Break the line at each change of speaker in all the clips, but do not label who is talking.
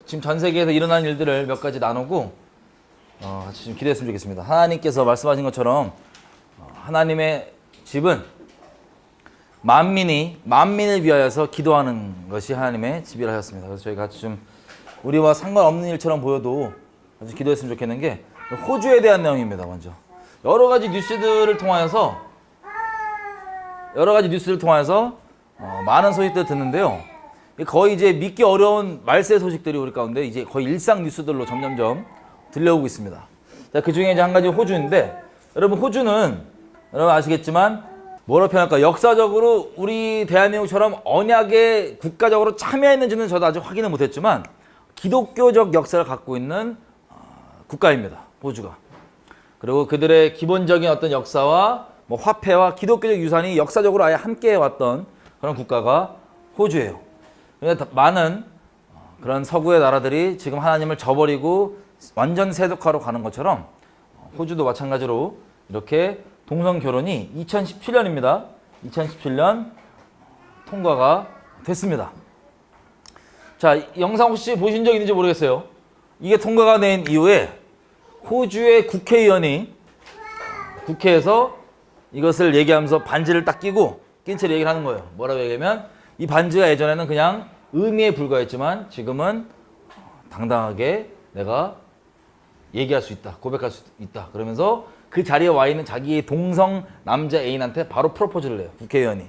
지금 전 세계에서 일어나는 일들을 몇 가지 나누고 같이 좀 기도했으면 좋겠습니다. 하나님께서 말씀하신 것처럼 하나님의 집은 만민을 위하여서 기도하는 것이 하나님의 집이라 하였습니다. 그래서 저희가 같이 좀 우리와 상관없는 일처럼 보여도 같이 기도했으면 좋겠는 게 호주에 대한 내용입니다. 먼저 여러 가지 뉴스들을 통하여서 많은 소식들을 듣는데요. 거의 이제 믿기 어려운 말세 소식들이 우리 가운데 이제 거의 일상 뉴스들로 점점점 들려오고 있습니다. 자, 그 중에 이제 한 가지 호주인데, 여러분 호주는 여러분 아시겠지만 뭐라 표현할까? 역사적으로 우리 대한민국처럼 언약에 국가적으로 참여했는지는 저도 아직 확인을 못했지만 기독교적 역사를 갖고 있는 국가입니다. 호주가. 그리고 그들의 기본적인 어떤 역사와 뭐 화폐와 기독교적 유산이 역사적으로 아예 함께 해왔던 그런 국가가 호주예요. 그런데 많은 그런 서구의 나라들이 지금 하나님을 저버리고 완전 세속화로 가는 것처럼 호주도 마찬가지로 이렇게 동성 결혼이 2017년입니다. 2017년 통과가 됐습니다. 자, 이 영상 혹시 보신 적 있는지 모르겠어요. 이게 통과가 된 이후에 호주의 국회의원이 국회에서 이것을 얘기하면서 반지를 딱 끼고 낀 채로 얘기를 하는 거예요. 뭐라고 얘기하면 이 반지가 예전에는 그냥 의미에 불과했지만 지금은 당당하게 내가 얘기할 수 있다, 고백할 수 있다. 그러면서 그 자리에 와 있는 자기의 동성 남자 애인한테 바로 프로포즈를 해요. 국회의원이.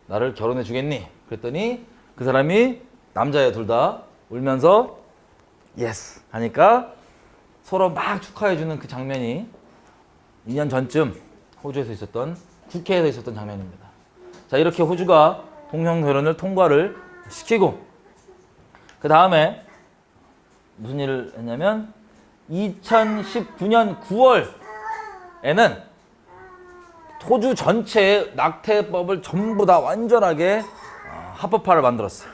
나를 결혼해 주겠니? 그랬더니 그 사람이 남자애 둘 다 울면서 예스 하니까 서로 막 축하해 주는 그 장면이 2년 전쯤 호주에서 있었던 국회에서 있었던 장면입니다. 자, 이렇게 호주가 동성 결혼을 통과를 시키고 그 다음에 무슨 일을 했냐면 2019년 9월에는 호주 전체의 낙태법을 전부 다 완전하게 합법화를 만들었어요.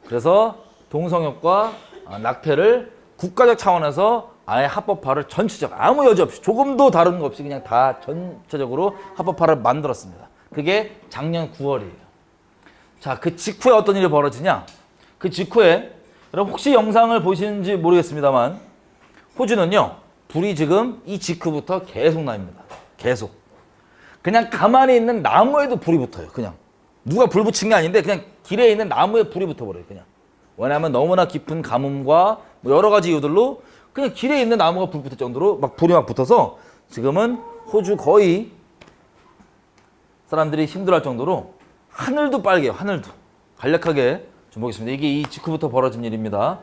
그래서 동성애과 낙태를 국가적 차원에서 아예 합법화를 전체적 아무 여지 없이 조금도 다른 거 없이 그냥 다 전체적으로 합법화를 만들었습니다. 그게 작년 9월이에요. 자, 그 직후에 어떤 일이 벌어지냐? 그 직후에 여러분 혹시 영상을 보시는지 모르겠습니다만 호주는요, 불이 지금 이 직후부터 계속 납니다. 계속. 그냥 가만히 있는 나무에도 불이 붙어요. 그냥. 누가 불 붙인 게 아닌데 그냥 길에 있는 나무에 불이 붙어버려요. 그냥. 왜냐하면 너무나 깊은 가뭄과 뭐 여러 가지 이유들로 그냥 길에 있는 나무가 불 붙을 정도로 막 불이 막 붙어서 지금은 호주 거의 사람들이 힘들어할 정도로 하늘도 빨개요. 하늘도. 간략하게 좀 보겠습니다. 이게 이 직후부터 벌어진 일입니다.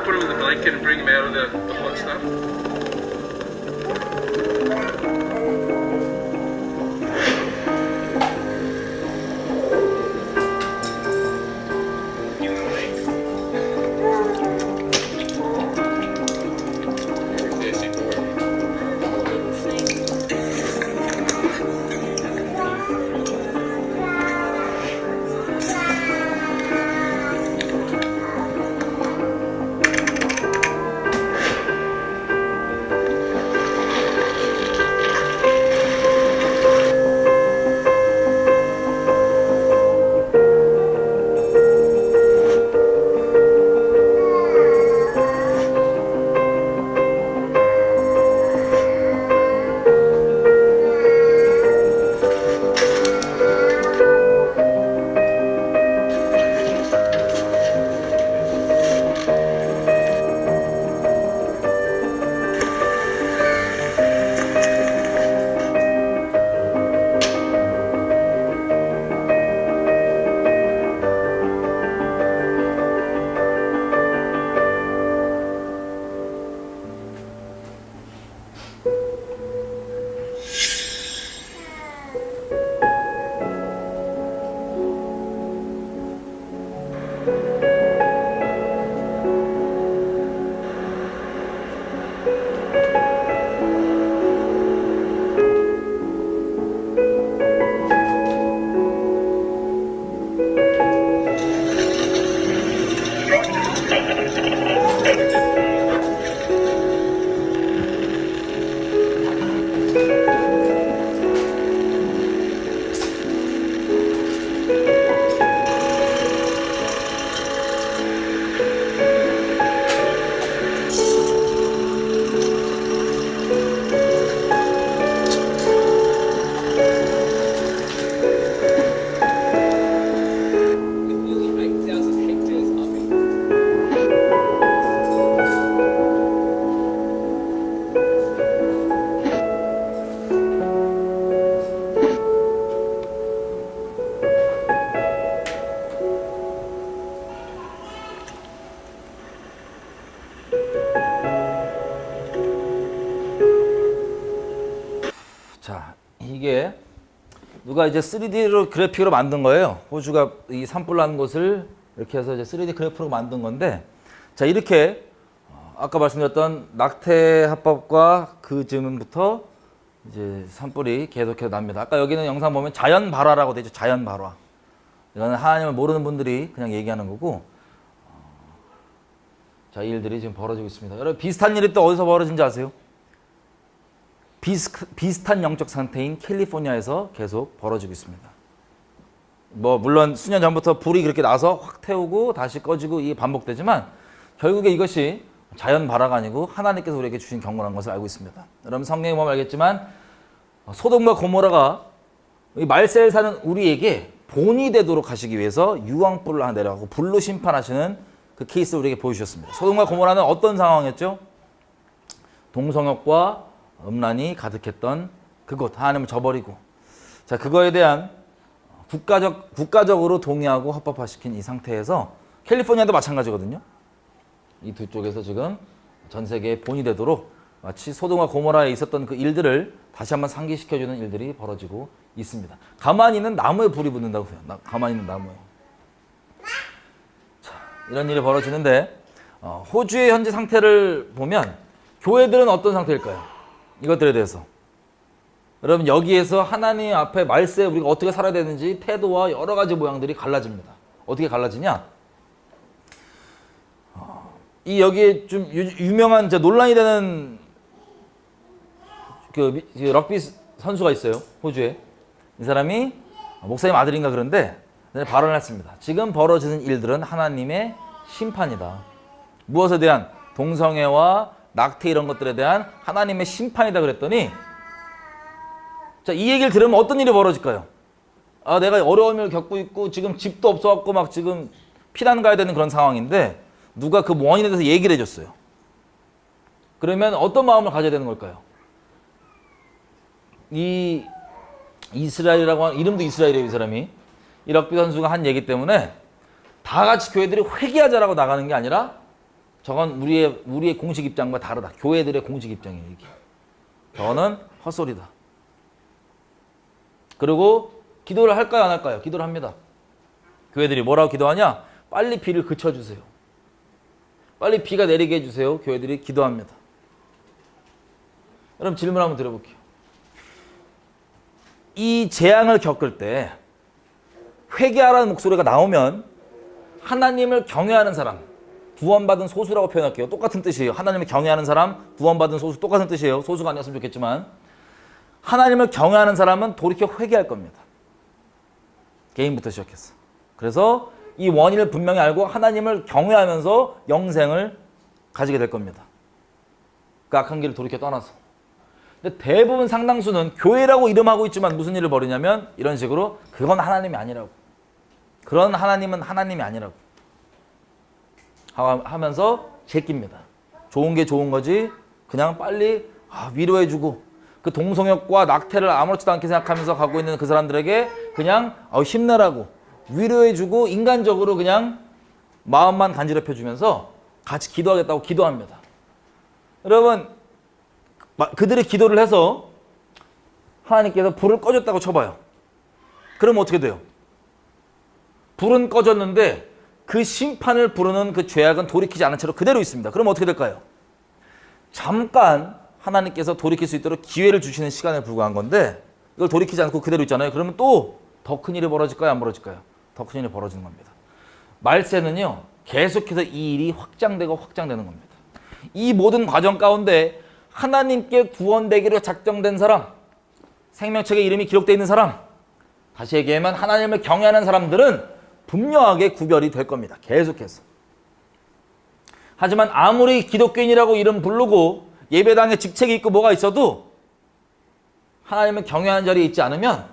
Put him in the blanket and bring him out of the hot stuff.
누가 이제 3D로 그래픽으로 만든 거예요. 호주가 이 산불난 곳을 이렇게 해서 이제 3D 그래픽으로 만든 건데, 자, 이렇게 아까 말씀드렸던 낙태 합법과 그 즈음부터 이제 산불이 계속해서 납니다. 아까 여기는 영상 보면 자연 발화라고 되죠. 자연 발화. 이거는 하나님을 모르는 분들이 그냥 얘기하는 거고, 자, 이 일들이 지금 벌어지고 있습니다. 여러분, 비슷한 일이 또 어디서 벌어진지 아세요? 비슷한 영적 상태인 캘리포니아에서 계속 벌어지고 있습니다. 뭐 물론 수년 전부터 불이 그렇게 나서 확 태우고 다시 꺼지고 이게 반복되지만 결국에 이것이 자연 발화가 아니고 하나님께서 우리에게 주신 경고라는 것을 알고 있습니다. 여러분, 성경에 보면 알겠지만 소돔과 고모라가 이 말세에 사는 우리에게 본이 되도록 하시기 위해서 유황불을 하나 내려가고 불로 심판하시는 그 케이스를 우리에게 보여주셨습니다. 소돔과 고모라는 어떤 상황이었죠? 동성욕과 음란이 가득했던 그곳, 하나님을 저버리고, 자, 그거에 대한 국가적으로 동의하고 합법화시킨 이 상태에서 캘리포니아도 마찬가지거든요. 이 두 쪽에서 지금 전 세계의 본이 되도록 마치 소돔과 고모라에 있었던 그 일들을 다시 한번 상기시켜주는 일들이 벌어지고 있습니다. 가만히 있는 나무에 불이 붙는다고 해요. 가만히 있는 나무에. 자, 이런 일이 벌어지는데 호주의 현재 상태를 보면 교회들은 어떤 상태일까요? 이것들에 대해서. 여러분, 여기에서 하나님 앞에 말세에 우리가 어떻게 살아야 되는지 태도와 여러 가지 모양들이 갈라집니다. 어떻게 갈라지냐? 이 여기에 좀 유명한 논란이 되는 그 럭비 선수가 있어요. 호주에. 이 사람이 목사님 아들인가 그런데 발언을 했습니다. 지금 벌어지는 일들은 하나님의 심판이다. 무엇에 대한? 동성애와 낙태 이런 것들에 대한 하나님의 심판이다 그랬더니, 자, 이 얘기를 들으면 어떤 일이 벌어질까요? 아, 내가 어려움을 겪고 있고 지금 집도 없어갖고 막 지금 피난 가야 되는 그런 상황인데 누가 그 원인에 대해서 얘기를 해줬어요. 그러면 어떤 마음을 가져야 되는 걸까요? 이 이스라엘이라고 하는, 이름도 이스라엘이에요, 이 사람이. 이 럭비 선수가 한 얘기 때문에 다 같이 교회들이 회개하자라고 나가는 게 아니라 저건 우리의 공식 입장과 다르다. 교회들의 공식 입장이에요, 이게. 저거는 헛소리다. 그리고 기도를 할까요, 안 할까요? 기도를 합니다. 교회들이 뭐라고 기도하냐? 빨리 비를 그쳐주세요. 빨리 비가 내리게 해주세요. 교회들이 기도합니다. 여러분, 질문 한번 드려볼게요. 이 재앙을 겪을 때 회개하라는 목소리가 나오면 하나님을 경외하는 사람, 구원받은 소수라고 표현할게요. 똑같은 뜻이에요. 하나님을 경외하는 사람, 구원받은 소수, 똑같은 뜻이에요. 소수가 아니었으면 좋겠지만 하나님을 경외하는 사람은 돌이켜 회개할 겁니다. 개인부터 시작해서. 그래서 이 원인을 분명히 알고 하나님을 경외하면서 영생을 가지게 될 겁니다. 그 악한 길을 돌이켜 떠나서. 근데 대부분 상당수는 교회라고 이름하고 있지만 무슨 일을 벌이냐면 이런 식으로 그건 하나님이 아니라고. 그런 하나님은 하나님이 아니라고. 하면서 제낍니다. 좋은 게 좋은 거지 그냥 빨리 위로해주고 그 동성욕과 낙태를 아무렇지도 않게 생각하면서 가고 있는 그 사람들에게 그냥 힘내라고 위로해주고 인간적으로 그냥 마음만 간지럽혀주면서 같이 기도하겠다고 기도합니다. 여러분, 그들이 기도를 해서 하나님께서 불을 꺼줬다고 쳐봐요. 그러면 어떻게 돼요? 불은 꺼졌는데 그 심판을 부르는 그 죄악은 돌이키지 않은 채로 그대로 있습니다. 그럼 어떻게 될까요? 잠깐 하나님께서 돌이킬 수 있도록 기회를 주시는 시간에 불과한 건데 이걸 돌이키지 않고 그대로 있잖아요. 그러면 또 더 큰 일이 벌어질까요? 안 벌어질까요? 더 큰 일이 벌어지는 겁니다. 말세는요, 계속해서 이 일이 확장되고 확장되는 겁니다. 이 모든 과정 가운데 하나님께 구원되기로 작정된 사람, 생명책에 이름이 기록되어 있는 사람, 다시 얘기하면 하나님을 경외하는 사람들은 분명하게 구별이 될 겁니다. 계속해서. 하지만 아무리 기독교인이라고 이름 부르고 예배당에 직책이 있고 뭐가 있어도 하나님을 경외하는 자리에 있지 않으면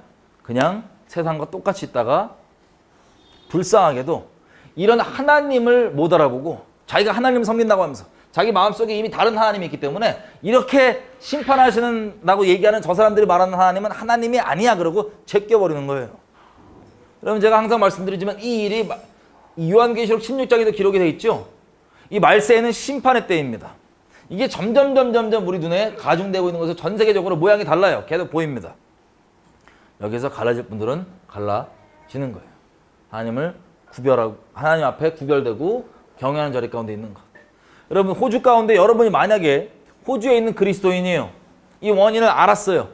그냥 세상과 똑같이 있다가 불쌍하게도 이런 하나님을 못 알아보고 자기가 하나님을 섬긴다고 하면서 자기 마음속에 이미 다른 하나님이 있기 때문에 이렇게 심판하시는다고 얘기하는 저 사람들이 말하는 하나님은 하나님이 아니야 그러고 제껴버리는 거예요. 여러분, 제가 항상 말씀드리지만 이 일이 요한계시록 16장에도 기록이 되어 있죠. 이 말세에는 심판의 때입니다. 이게 점점 우리 눈에 가중되고 있는 것은 전 세계적으로 모양이 달라요. 계속 보입니다. 여기서 갈라질 분들은 갈라지는 거예요. 하나님 앞에 구별되고 경외하는 자리 가운데 있는 것. 여러분, 호주 가운데 여러분이 만약에 호주에 있는 그리스도인이에요. 이 원인을 알았어요.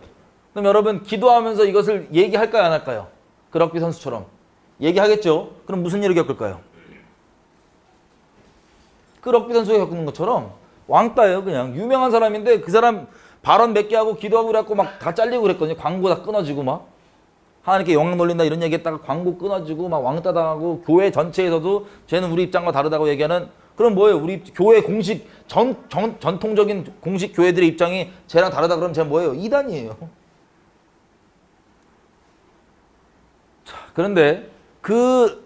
그럼 여러분 기도하면서 이것을 얘기할까요, 안 할까요? 그 럭비 선수처럼 얘기하겠죠. 그럼 무슨 일을 겪을까요? 그 럭비 선수가 겪는 것처럼 왕따예요. 그냥 유명한 사람인데 그 사람 발언 몇 개 하고 기도하고 그래갖고 막 다 잘리고 그랬거든요. 광고 다 끊어지고 막 하나님께 영광 돌린다 이런 얘기했다가 광고 끊어지고 막 왕따 당하고 교회 전체에서도 쟤는 우리 입장과 다르다고 얘기하는. 그럼 뭐예요? 우리 교회 공식 전통적인 공식 교회들의 입장이 쟤랑 다르다 그러면 쟤 뭐예요? 이단이에요. 자, 그런데 그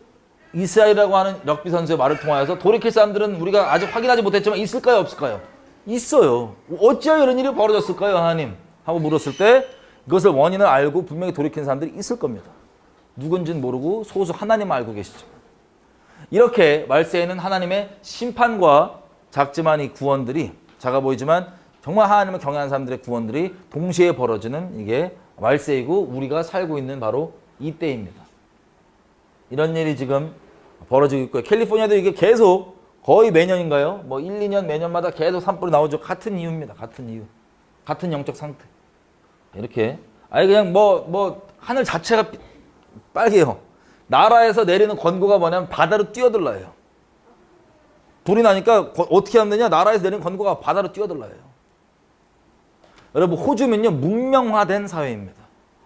이스라엘이라고 하는 럭비 선수의 말을 통하여서 돌이킬 사람들은 우리가 아직 확인하지 못했지만 있을까요, 없을까요? 있어요. 어찌하여 이런 일이 벌어졌을까요, 하나님? 하고 물었을 때 이것을 원인을 알고 분명히 돌이킨 사람들이 있을 겁니다. 누군지는 모르고 소수 하나님은 알고 계시죠. 이렇게 말세에는 하나님의 심판과 작지만 이 구원들이 작아 보이지만 정말 하나님을 경외하는 사람들의 구원들이 동시에 벌어지는 이게 말세이고 우리가 살고 있는 바로 이때입니다. 이런 일이 지금 벌어지고 있고요. 캘리포니아도 이게 계속 거의 매년인가요? 뭐 1, 2년 매년마다 계속 산불이 나오죠. 같은 이유입니다. 같은 이유. 같은 영적 상태. 이렇게 아예 그냥 뭐 하늘 자체가 빨개요. 나라에서 내리는 권고가 뭐냐면 바다로 뛰어들라예요. 불이 나니까 어떻게 하면 되냐? 나라에서 내리는 권고가 바다로 뛰어들라예요. 여러분, 호주면요 문명화된 사회입니다.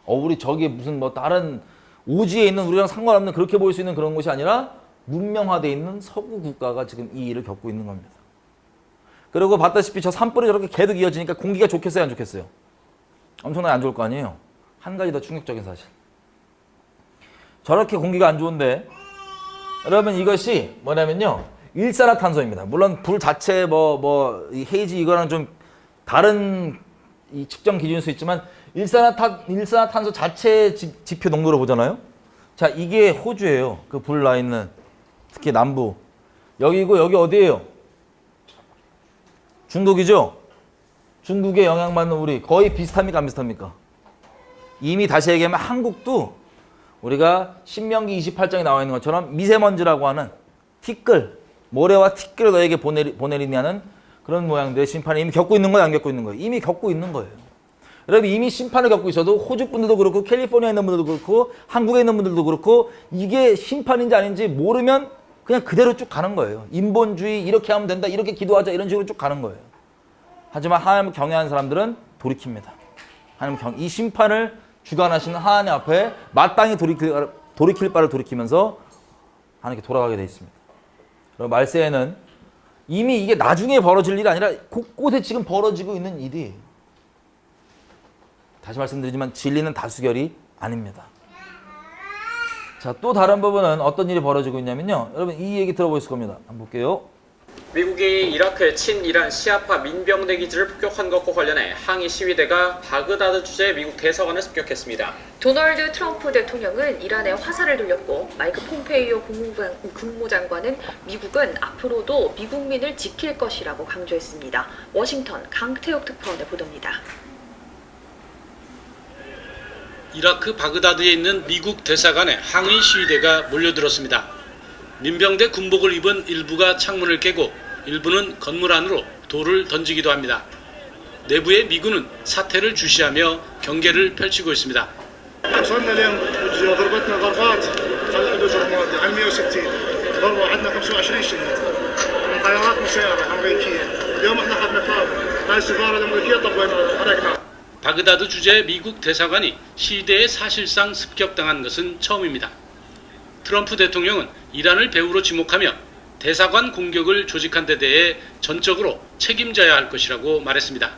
우리 저기 무슨 뭐 다른 오지에 있는 우리랑 상관없는 그렇게 보일 수 있는 그런 곳이 아니라 문명화되어 있는 서구 국가가 지금 이 일을 겪고 있는 겁니다. 그리고 봤다시피 저 산불이 저렇게 계속 이어지니까 공기가 좋겠어요, 안 좋겠어요? 엄청나게 안 좋을 거 아니에요. 한 가지 더 충격적인 사실. 저렇게 공기가 안 좋은데 여러분 이것이 뭐냐면요 일산화탄소입니다. 물론 불 자체 이 헤이지 이거랑 좀 다른 이 측정 기준일 수 있지만 일산화탄소 자체 지표 농도로 보잖아요. 자, 이게 호주예요. 그 불 나 있는 특히 남부 여기고 여기 어디예요? 중국이죠. 중국에 영향받는 우리 거의 비슷합니까, 안 비슷합니까? 이미 다시 얘기하면 한국도 우리가 신명기 28장에 나와 있는 것처럼 미세먼지라고 하는 티끌, 모래와 티끌을 너에게 보내리냐는 그런 모양들의 심판을 이미 겪고 있는 거예요, 안 겪고 있는 거예요? 이미 겪고 있는 거예요. 여러분 이미 심판을 겪고 있어도 호주 분들도 그렇고 캘리포니아에 있는 분들도 그렇고 한국에 있는 분들도 그렇고 이게 심판인지 아닌지 모르면 그냥 그대로 쭉 가는 거예요. 인본주의 이렇게 하면 된다, 이렇게 기도하자 이런 식으로 쭉 가는 거예요. 하지만 하나님을 경외하는 사람들은 돌이킵니다. 이 심판을 주관하시는 하나님 앞에 마땅히 돌이킬 바를 돌이키면서 하나님께 돌아가게 되어 있습니다. 그리고 말세에는 이미 이게 나중에 벌어질 일이 아니라 곳곳에 지금 벌어지고 있는 일이, 다시 말씀드리지만 진리는 다수결이 아닙니다. 자, 또 다른 부분은 어떤 일이 벌어지고 있냐면요. 여러분 이 얘기 들어보실 겁니다. 한번 볼게요.
미국이 이라크의 친이란 시아파 민병대 기지를 폭격한 것과 관련해 항의 시위대가 바그다드 주재의 미국 대사관을 습격했습니다.
도널드 트럼프 대통령은 이란에 화살을 돌렸고 마이크 폼페이오 국무장관은 미국은 앞으로도 미국민을 지킬 것이라고 강조했습니다. 워싱턴 강태욱 특파원의 보도입니다.
이라크 바그다드에 있는 미국 대사관에 항의 시위대가 몰려들었습니다. 민병대 군복을 입은 일부가 창문을 깨고 일부는 건물 안으로 돌을 던지기도 합니다. 내부의 미군은 사태를 주시하며 경계를 펼치고 있습니다. 바그다드 주재 미국 대사관이 시위대에 사실상 습격당한 것은 처음입니다. 트럼프 대통령은 이란을 배후로 지목하며 대사관 공격을 조직한 데 대해 전적으로 책임져야 할 것이라고 말했습니다.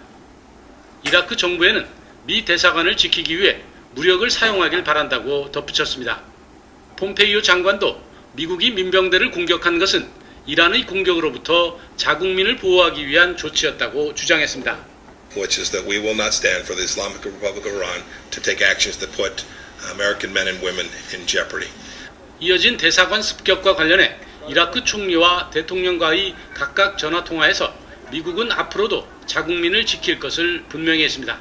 이라크 정부에는 미 대사관을 지키기 위해 무력을 사용하길 바란다고 덧붙였습니다. 폼페이오 장관도 미국이 민병대를 공격한 것은 이란의 공격으로부터 자국민을 보호하기 위한 조치였다고 주장했습니다.
Which is that we will not stand for the Islamic Republic of Iran to take actions that put American men and women in jeopardy.
이어진 대사관 습격과 관련해 이라크 총리와 대통령과의 각각 전화통화에서 미국은 앞으로도 자국민을 지킬 것을 분명히 했습니다.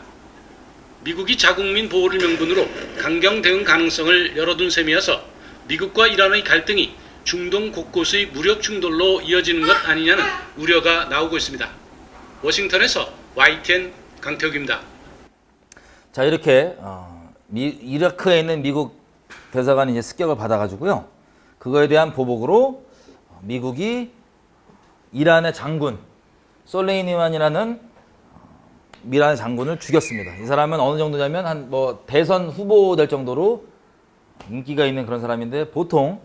미국이 자국민 보호를 명분으로 강경 대응 가능성을 열어둔 셈이어서 미국과 이란의 갈등이 중동 곳곳의 무력 충돌로 이어지는 것 아니냐는 우려가 나오고 있습니다. 워싱턴에서 YTN 강태욱입니다.
자, 이렇게 이라크에 있는 미국 대사관이 이제 습격을 받아가지고요. 그거에 대한 보복으로 미국이 이란의 장군 솔레이니만이라는 이란의 장군을 죽였습니다. 이 사람은 어느 정도냐면 한 뭐 대선 후보 될 정도로 인기가 있는 그런 사람인데, 보통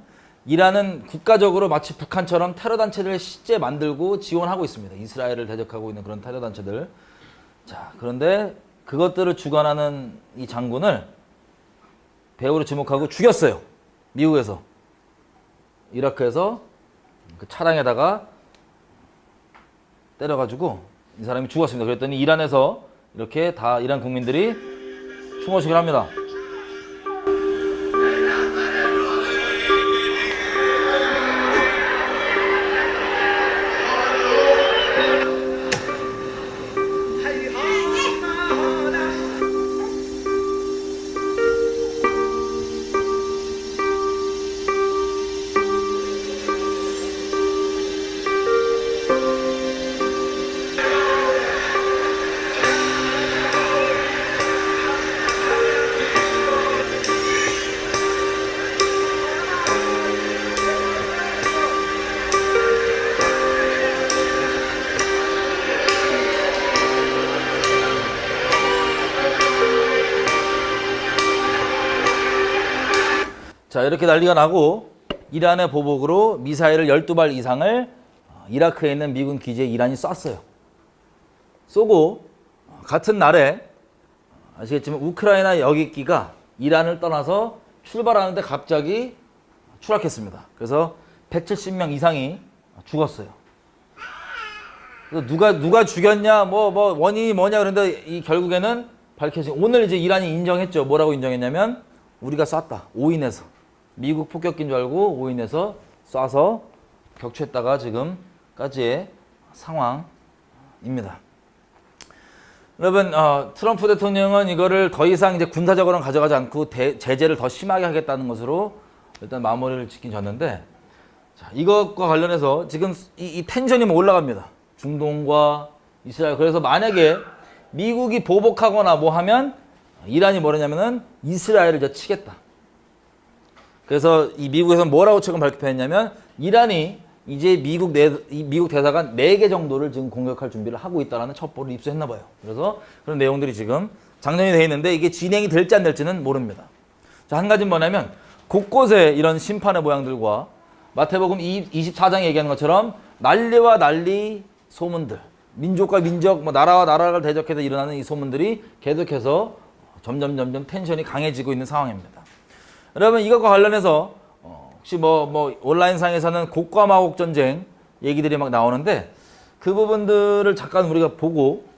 이란은 국가적으로 마치 북한처럼 테러 단체를 실제 만들고 지원하고 있습니다. 이스라엘을 대적하고 있는 그런 테러 단체들. 자, 그런데 그것들을 주관하는 이 장군을 배후로 지목하고 죽였어요. 미국에서. 이라크에서 그 차량에다가 때려가지고 이 사람이 죽었습니다. 그랬더니 이란에서 이렇게 다 이란 국민들이 추모식을 합니다. 자, 이렇게 난리가 나고 이란의 보복으로 미사일을 12발 이상을 이라크에 있는 미군 기지에 이란이 쐈어요. 쏘고 같은 날에 아시겠지만 우크라이나 여객기가 이란을 떠나서 출발하는데 갑자기 추락했습니다. 그래서 170명 이상이 죽었어요. 그래서 누가 죽였냐, 뭐 원인이 뭐냐 그런데 이 결국에는 밝혀진, 오늘 이제 이란이 인정했죠. 뭐라고 인정했냐면 우리가 쐈다. 오인해서. 미국 폭격기인 줄 알고 오인해서 쏴서 격추했다가 지금까지의 상황입니다. 여러분, 트럼프 대통령은 이거를 더 이상 이제 군사적으로는 가져가지 않고 제재를 더 심하게 하겠다는 것으로 일단 마무리를 짓긴 졌는데, 자, 이것과 관련해서 지금 이 텐션이 올라갑니다. 중동과 이스라엘. 그래서 만약에 미국이 보복하거나 뭐 하면 이란이 뭐냐면은 이스라엘을 이제 치겠다. 그래서 이 미국에서는 뭐라고 최근 발표했냐면 이란이 이제 미국 대사관 4개 정도를 지금 공격할 준비를 하고 있다는 첩보를 입수했나 봐요. 그래서 그런 내용들이 지금 장전이 되어 있는데 이게 진행이 될지 안 될지는 모릅니다. 자, 한 가지는 뭐냐면 곳곳에 이런 심판의 모양들과 마태복음 24장에 얘기하는 것처럼 난리와 난리 소문들, 민족과 민족, 뭐 나라와 나라를 대적해서 일어나는 이 소문들이 계속해서 점점 텐션이 강해지고 있는 상황입니다. 여러분, 이것과 관련해서 혹시 뭐 온라인상에서는 곡과 마곡 전쟁 얘기들이 막 나오는데 그 부분들을 잠깐 우리가 보고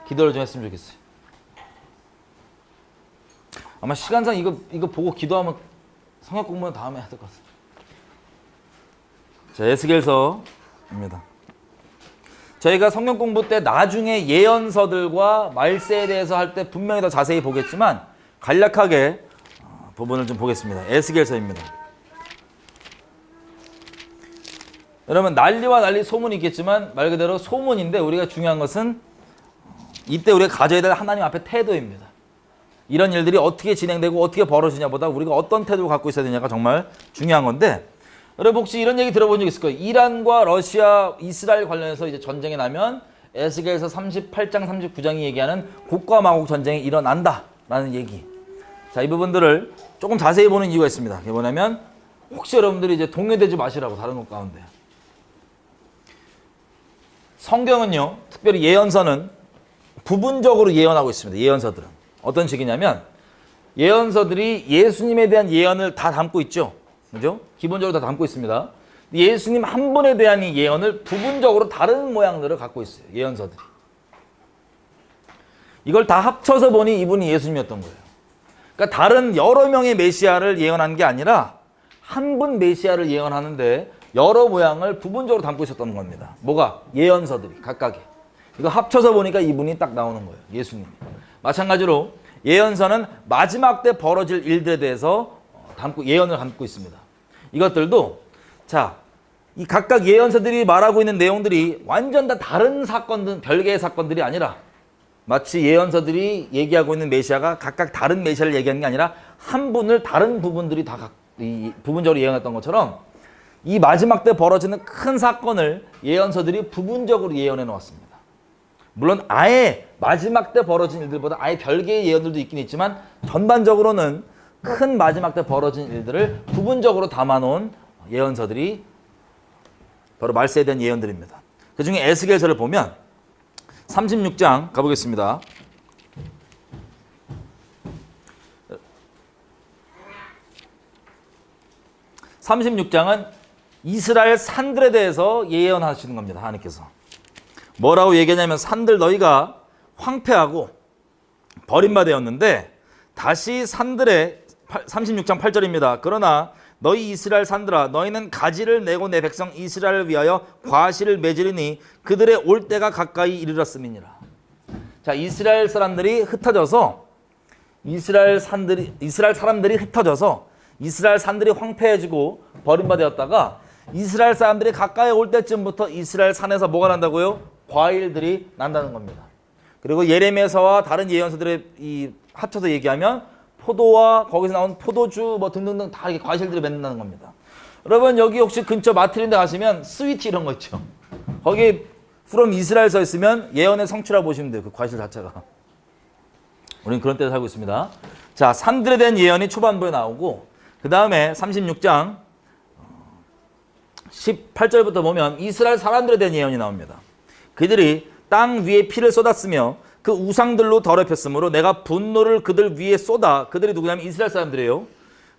기도를 좀 했으면 좋겠어요. 아마 시간상 이거 보고 기도하면 성역 공부는 다음에 해야 될 것 같습니다. 자, 에스겔서입니다. 저희가 성경 공부 때 나중에 예언서들과 말세에 대해서 할 때 분명히 더 자세히 보겠지만 간략하게 부분을 좀 보겠습니다. 에스겔서입니다. 여러분, 난리와 난리 소문이 있겠지만 말 그대로 소문인데 우리가 중요한 것은 이때 우리가 가져야 될 하나님 앞에 태도입니다. 이런 일들이 어떻게 진행되고 어떻게 벌어지냐보다 우리가 어떤 태도를 갖고 있어야 되냐가 정말 중요한 건데, 여러분 혹시 이런 얘기 들어본 적 있을 거예요. 이란과 러시아, 이스라엘 관련해서 이제 전쟁이 나면 에스겔서 38장, 39장이 얘기하는 곡과 마곡 전쟁이 일어난다라는 얘기. 자, 이 부분들을 조금 자세히 보는 이유가 있습니다. 그게 뭐냐면 혹시 여러분들이 이제 동요되지 마시라고, 다른 것 가운데. 성경은요, 특별히 예언서는 부분적으로 예언하고 있습니다. 예언서들은. 어떤 식이냐면 예언서들이 예수님에 대한 예언을 다 담고 있죠. 그죠? 기본적으로 다 담고 있습니다. 예수님 한 분에 대한 이 예언을 부분적으로 다른 모양들을 갖고 있어요. 예언서들이. 이걸 다 합쳐서 보니 이분이 예수님이었던 거예요. 그러니까 다른 여러 명의 메시아를 예언한 게 아니라 한 분 메시아를 예언하는데 여러 모양을 부분적으로 담고 있었던 겁니다. 뭐가? 예언서들이 각각의. 이거 합쳐서 보니까 이분이 딱 나오는 거예요. 예수님. 마찬가지로 예언서는 마지막 때 벌어질 일들에 대해서 예언을 담고 있습니다. 이것들도 자, 이 각각 예언서들이 말하고 있는 내용들이 완전 다 다른 사건들, 별개의 사건들이 아니라 마치 예언서들이 얘기하고 있는 메시아가 각각 다른 메시아를 얘기하는 게 아니라 한 분을 다른 부분들이 다 부분적으로 예언했던 것처럼 이 마지막 때 벌어지는 큰 사건을 예언서들이 부분적으로 예언해 놓았습니다. 물론 아예 마지막 때 벌어진 일들보다 아예 별개의 예언들도 있긴 있지만 전반적으로는 큰 마지막 때 벌어진 일들을 부분적으로 담아놓은 예언서들이 바로 말세에 대한 예언들입니다. 그 중에 에스겔서를 보면 36장 가보겠습니다. (36장은) 이스라엘 산들에 대해서 예언하시는 겁니다. 하나님께서 뭐라고 얘기하냐면 산들 너희가 황폐하고 버림받았는데 다시 산들에 36장 8절입니다. 그러나 너희 이스라엘 산들아 너희는 가지를 내고 내 백성 이스라엘을 위하여 과실을 맺으리니 그들의 올 때가 가까이 이르렀음이니라. 자, 이스라엘 사람들이 흩어져서 이스라엘 사람들이 흩어져서 이스라엘 산들이 황폐해지고 버림받았다가 이스라엘 사람들이 가까이 올 때쯤부터 이스라엘 산에서 뭐가 난다고요? 과일들이 난다는 겁니다. 그리고 예레미야서와 다른 예언서들의 이 합쳐서 얘기하면 포도와 거기서 나온 포도주 뭐 등등등 다 이렇게 과실들이 맺는다는 겁니다. 여러분 여기 혹시 근처 마트 이런 데 가시면 스위트 이런 거 있죠. 거기 from 이스라엘 써 있으면 예언의 성취라고 보시면 돼요. 그 과실 자체가. 우리는 그런 때에 살고 있습니다. 자, 산들에 대한 예언이 초반부에 나오고 그 다음에 36장 18절부터 보면 이스라엘 사람들에 대한 예언이 나옵니다. 그들이 땅 위에 피를 쏟았으며 그 우상들로 더럽혔으므로 내가 분노를 그들 위에 쏟아, 그들이 누구냐면 이스라엘 사람들이에요.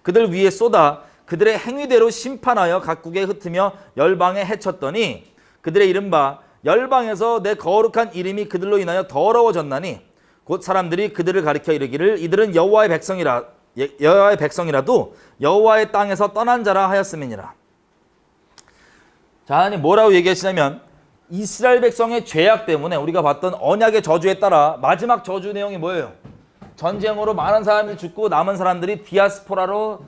그들 위에 쏟아 그들의 행위대로 심판하여 각국에 흩으며 열방에 해쳤더니 그들의 이른바 열방에서 내 거룩한 이름이 그들로 인하여 더러워졌나니 곧 사람들이 그들을 가리켜 이르기를 이들은 여호와의 백성이라도 여호와의 땅에서 떠난 자라 하였음이니라. 자, 하나님 뭐라고 얘기하시냐면 이스라엘 백성의 죄악 때문에 우리가 봤던 언약의 저주에 따라 마지막 저주 내용이 뭐예요? 전쟁으로 많은 사람이 죽고 남은 사람들이 디아스포라로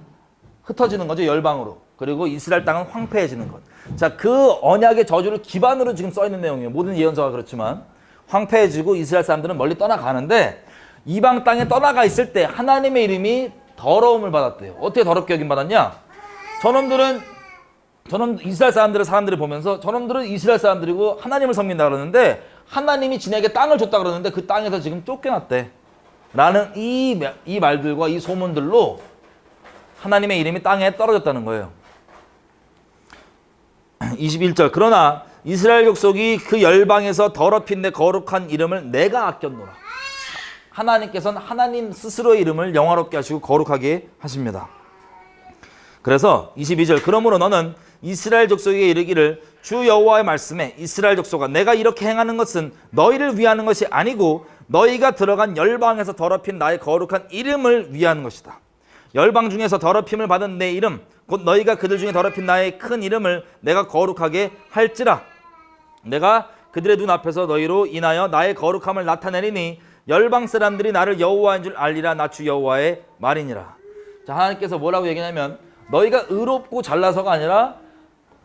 흩어지는 거죠. 열방으로. 그리고 이스라엘 땅은 황폐해지는 것. 자, 그 언약의 저주를 기반으로 지금 써있는 내용이에요. 모든 예언서가 그렇지만 황폐해지고 이스라엘 사람들은 멀리 떠나가는데 이방 땅에 떠나가 있을 때 하나님의 이름이 더러움을 받았대요. 어떻게 더럽게 여김받았냐? 저놈들은 이스라엘 사람들을 보면서 저놈들은 이스라엘 사람들이고 하나님을 섬긴다 그러는데 하나님이 지네에게 땅을 줬다 그러는데 그 땅에서 지금 쫓겨났대. 라는 이 말들과 이 소문들로 하나님의 이름이 땅에 떨어졌다는 거예요. 21절 그러나 이스라엘 족속이 그 열방에서 더럽힌 내 거룩한 이름을 내가 아꼈노라. 하나님께서는 하나님 스스로의 이름을 영화롭게 하시고 거룩하게 하십니다. 그래서 22절 그러므로 너는 이스라엘 족속에게 이르기를 주 여호와의 말씀에 이스라엘 족속아 내가 이렇게 행하는 것은 너희를 위하는 것이 아니고 너희가 들어간 열방에서 더럽힌 나의 거룩한 이름을 위하는 것이다. 열방 중에서 더럽힘을 받은 내 이름 곧 너희가 그들 중에 더럽힌 나의 큰 이름을 내가 거룩하게 할지라. 내가 그들의 눈앞에서 너희로 인하여 나의 거룩함을 나타내리니 열방 사람들이 나를 여호와인 줄 알리라. 나 주 여호와의 말이니라. 자, 하나님께서 뭐라고 얘기하냐면 너희가 의롭고 잘나서가 아니라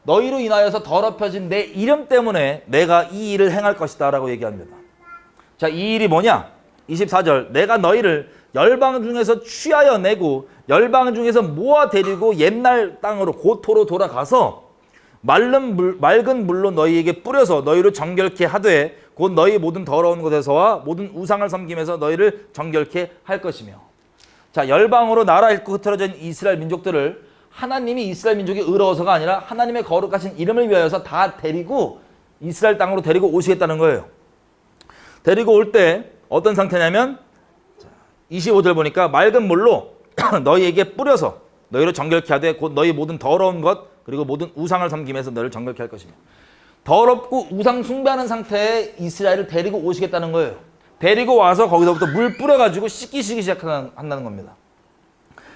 너희로 인하여서 더럽혀진 내 이름 때문에 내가 이 일을 행할 것이다 라고 얘기합니다. 자, 이 일이 뭐냐? 24절 내가 너희를 열방 중에서 취하여 내고 열방 중에서 모아 데리고 옛날 땅으로 고토로 돌아가서 맑은 물로 너희에게 뿌려서 너희를 정결케 하되 곧 너희 모든 더러운 곳에서와 모든 우상을 섬김에서 너희를 정결케 할 것이며. 자, 열방으로 나라 잃고 흩어진 이스라엘 민족들을 하나님이 이스라엘 민족이 의로워서가 아니라 하나님의 거룩하신 이름을 위하여서 다 데리고 이스라엘 땅으로 데리고 오시겠다는 거예요. 데리고 올 때 어떤 상태냐면 25절 보니까 맑은 물로 너희에게 뿌려서 너희를 정결케 하되 곧 너희 모든 더러운 것 그리고 모든 우상을 섬김에서 너희를 정결케 할 것이며. 더럽고 우상 숭배하는 상태에 이스라엘을 데리고 오시겠다는 거예요. 데리고 와서 거기서부터 물 뿌려가지고 씻기시기 시작한다는 겁니다.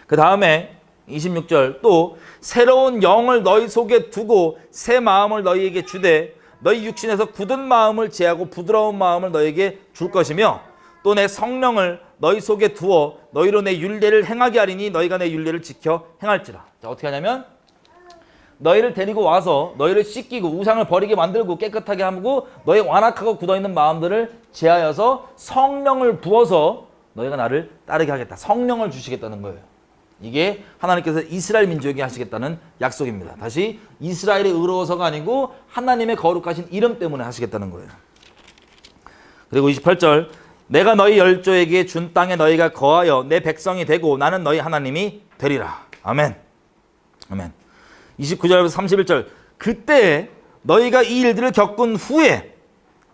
그 다음에 26절 또 새로운 영을 너희 속에 두고 새 마음을 너희에게 주되 너희 육신에서 굳은 마음을 제하고 부드러운 마음을 너에게 줄 것이며 또 내 성령을 너희 속에 두어 너희로 내 율례를 행하게 하리니 너희가 내 율례를 지켜 행할지라. 자, 어떻게 하냐면 너희를 데리고 와서 너희를 씻기고 우상을 버리게 만들고 깨끗하게 하고 너희 완악하고 굳어있는 마음들을 제하여서 성령을 부어서 너희가 나를 따르게 하겠다. 성령을 주시겠다는 거예요. 이게 하나님께서 이스라엘 민족에게 하시겠다는 약속입니다. 다시 이스라엘이 의로워서가 아니고 하나님의 거룩하신 이름 때문에 하시겠다는 거예요. 그리고 28절 내가 너희 열조에게 준 땅에 너희가 거하여 내 백성이 되고 나는 너희 하나님이 되리라. 아멘. 아멘. 29절에서 31절 그때 너희가 이 일들을 겪은 후에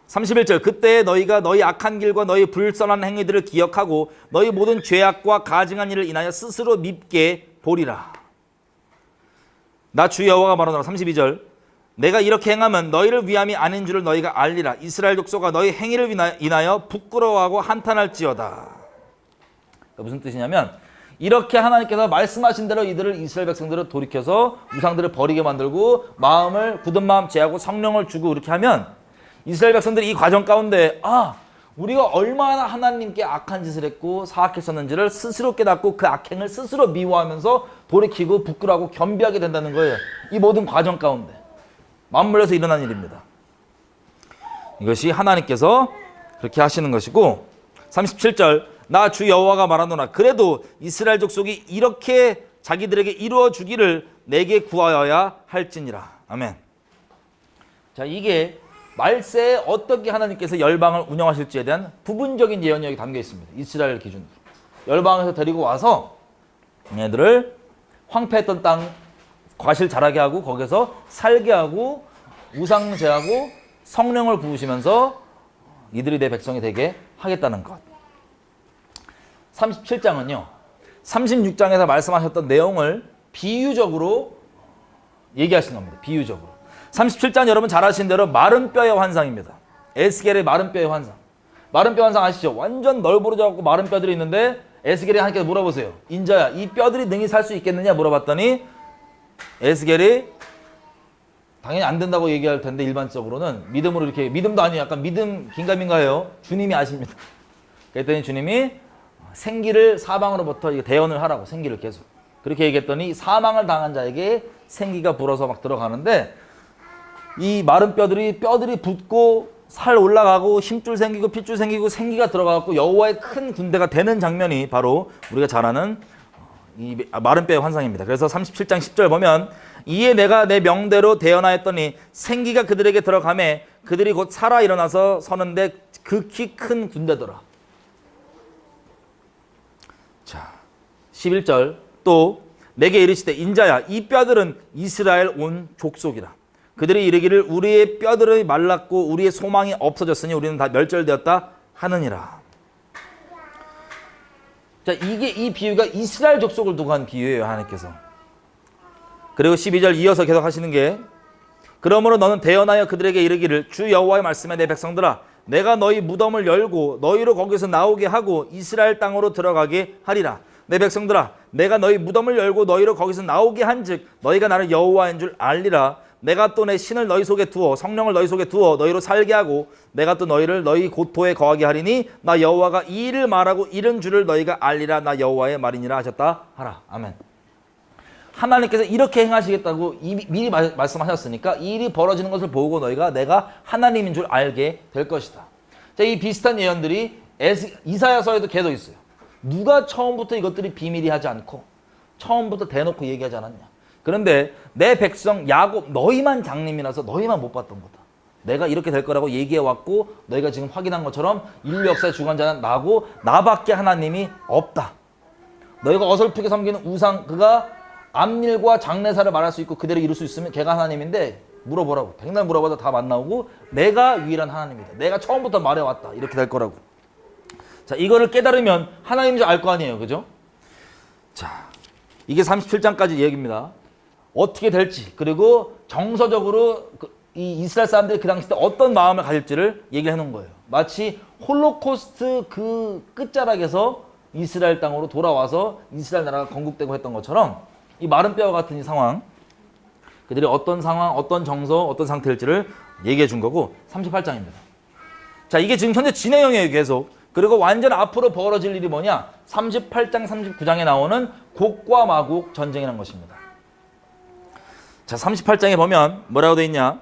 31절 그때 너희가 너희 악한 길과 너희 불선한 행위들을 기억하고 너희 모든 죄악과 가증한 일을 인하여 스스로 밉게 보리라. 나 주 여호와가 말하노라. 32절 내가 이렇게 행하면 너희를 위함이 아닌 줄을 너희가 알리라. 이스라엘 족속아 너희 행위를 인하여 부끄러워하고 한탄할지어다. 무슨 뜻이냐면 이렇게 하나님께서 말씀하신 대로 이스라엘 백성들을 돌이켜서 우상들을 버리게 만들고 마음을 굳은 마음 제하고 성령을 주고 이렇게 하면 이스라엘 백성들이 이 과정 가운데 우리가 얼마나 하나님께 악한 짓을 했고 사악했었는지를 스스로 깨닫고 그 악행을 스스로 미워하면서 돌이키고 부끄러워하고 겸비하게 된다는 거예요. 이 모든 과정 가운데 맞물려서 일어난 일입니다. 이것이 하나님께서 그렇게 하시는 것이고 37절 나 주 여호와가 말하노라. 그래도 이스라엘 족속이 이렇게 자기들에게 이루어 주기를 내게 구하여야 할지니라. 아멘. 자, 이게 말세에 어떻게 하나님께서 열방을 운영하실지에 대한 부분적인 예언이 여기 담겨 있습니다. 이스라엘 기준으로. 열방에서 데리고 와서 얘들을 황폐했던 땅 과실 자라게 하고 거기서 살게 하고 우상 제하고 성령을 부으시면서 이들이 내 백성이 되게 하겠다는 것. 37장은요. 36장에서 말씀하셨던 내용을 비유적으로 얘기하신 겁니다. 비유적으로. 37장 여러분 잘 아시는 대로 마른 뼈의 환상입니다. 에스겔의 마른 뼈의 환상. 마른 뼈 환상 아시죠? 완전 널브러져갖고 마른 뼈들이 있는데 에스겔이 하나님께서 물어보세요. 인자야, 이 뼈들이 능히 살 수 있겠느냐 물어봤더니 에스겔이 당연히 안 된다고 얘기할 텐데 일반적으로는 믿음으로 이렇게 믿음도 아니에요. 약간 믿음 긴가민가해요. 주님이 아십니다. 그랬더니 주님이 생기를 사방으로부터 대언을 하라고 생기를 계속 그렇게 얘기했더니 사망을 당한 자에게 생기가 불어서 막 들어가는데 이 마른 뼈들이 붙고 살 올라가고 힘줄 생기고 핏줄 생기고 생기가 들어가고 여호와의 큰 군대가 되는 장면이 바로 우리가 잘 아는 이 마른 뼈의 환상입니다. 그래서 37장 10절 보면 이에 내가 내 명대로 대언하였더니 생기가 그들에게 들어가매 그들이 곧 살아 일어나서 서는데 극히 큰 군대더라. 자, 11절 또 내게 이르시되 인자야 이 뼈들은 이스라엘 온 족속이라. 그들이 이르기를 우리의 뼈들이 말랐고 우리의 소망이 없어졌으니 우리는 다 멸절되었다 하느니라. 자, 이 비유가 이스라엘 족속을 두고 한 비유예요, 하나님께서. 그리고 12절 이어서 계속 하시는 게 그러므로 너는 대언하여 그들에게 이르기를 주 여호와의 말씀에 내 백성들아 내가 너희 무덤을 열고 너희로 거기서 나오게 하고 이스라엘 땅으로 들어가게 하리라. 내 백성들아 내가 너희 무덤을 열고 너희로 거기서 나오게 한즉 너희가 나를 여호와인 줄 알리라. 내가 또 내 신을 너희 속에 두어 성령을 너희 속에 두어 너희로 살게 하고 내가 또 너희를 너희 고토에 거하게 하리니 나 여호와가 이 일을 말하고 이른 줄을 너희가 알리라. 나 여호와의 말이니라 하셨다 하라. 아멘. 하나님께서 이렇게 행하시겠다고 미리 말씀하셨으니까 이 일이 벌어지는 것을 보고 너희가 내가 하나님인 줄 알게 될 것이다. 자, 이 비슷한 예언들이 이사야서에도 계속 있어요. 누가 처음부터 이것들이 비밀이 하지 않고 처음부터 대놓고 얘기하지 않았냐. 그런데 내 백성 야곱 너희만 장님이라서 너희만 못 봤던 거다. 내가 이렇게 될 거라고 얘기해왔고 너희가 지금 확인한 것처럼 인류 역사의 주관자는 나고 나밖에 하나님이 없다. 너희가 어설프게 섬기는 우상 그가 암일과 장례사를 말할 수 있고 그대로 이룰 수 있으면 걔가 하나님인데 물어보라고. 백날 물어봐도 답 안 나오고 내가 유일한 하나님이다. 내가 처음부터 말해왔다. 이렇게 될 거라고. 자, 이거를 깨달으면 하나님인 줄 알 거 아니에요. 그죠? 자, 이게 37장까지 얘기입니다. 어떻게 될지 그리고 정서적으로 이 이스라엘 사람들이 그 당시 때 어떤 마음을 가질지를 얘기를 해놓은 거예요. 마치 홀로코스트 그 끝자락에서 이스라엘 땅으로 돌아와서 이스라엘 나라가 건국되고 했던 것처럼 이 마른 뼈와 같은 이 상황. 그들이 어떤 상황, 어떤 정서, 어떤 상태일지를 얘기해 준 거고 38장입니다. 자, 이게 지금 현재 진행형이에요, 계속. 그리고 완전 앞으로 벌어질 일이 뭐냐? 38장, 39장에 나오는 곡과 마곡 전쟁이라는 것입니다. 자, 38장에 보면 뭐라고 돼 있냐?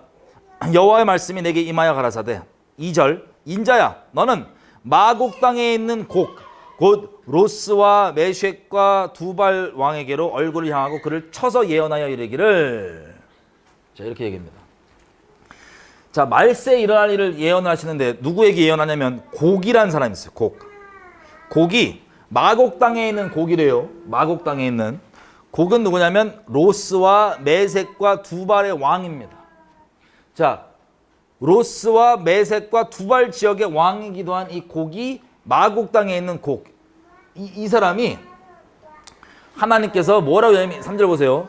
여호와의 말씀이 내게 임하여 가라사대 2절 인자야 너는 마곡 땅에 있는 곡 곧 로스와 메쉿과 두발 왕에게로 얼굴을 향하고 그를 쳐서 예언하여 이르기를. 자, 이렇게 얘기합니다. 자, 말세에 일어날 일을 예언하시는데 누구에게 예언하냐면 곡이라는 사람이 있어요. 곡이 마곡 땅에 있는 곡이래요. 마곡 땅에 있는 곡은 누구냐면 로스와 메쉿과 두발의 왕입니다. 자, 로스와 메쉿과 두발 지역의 왕이기도 한 이 곡이 마곡 땅에 있는 곡. 이 사람이 하나님께서 뭐라고 하냐면 3절 보세요.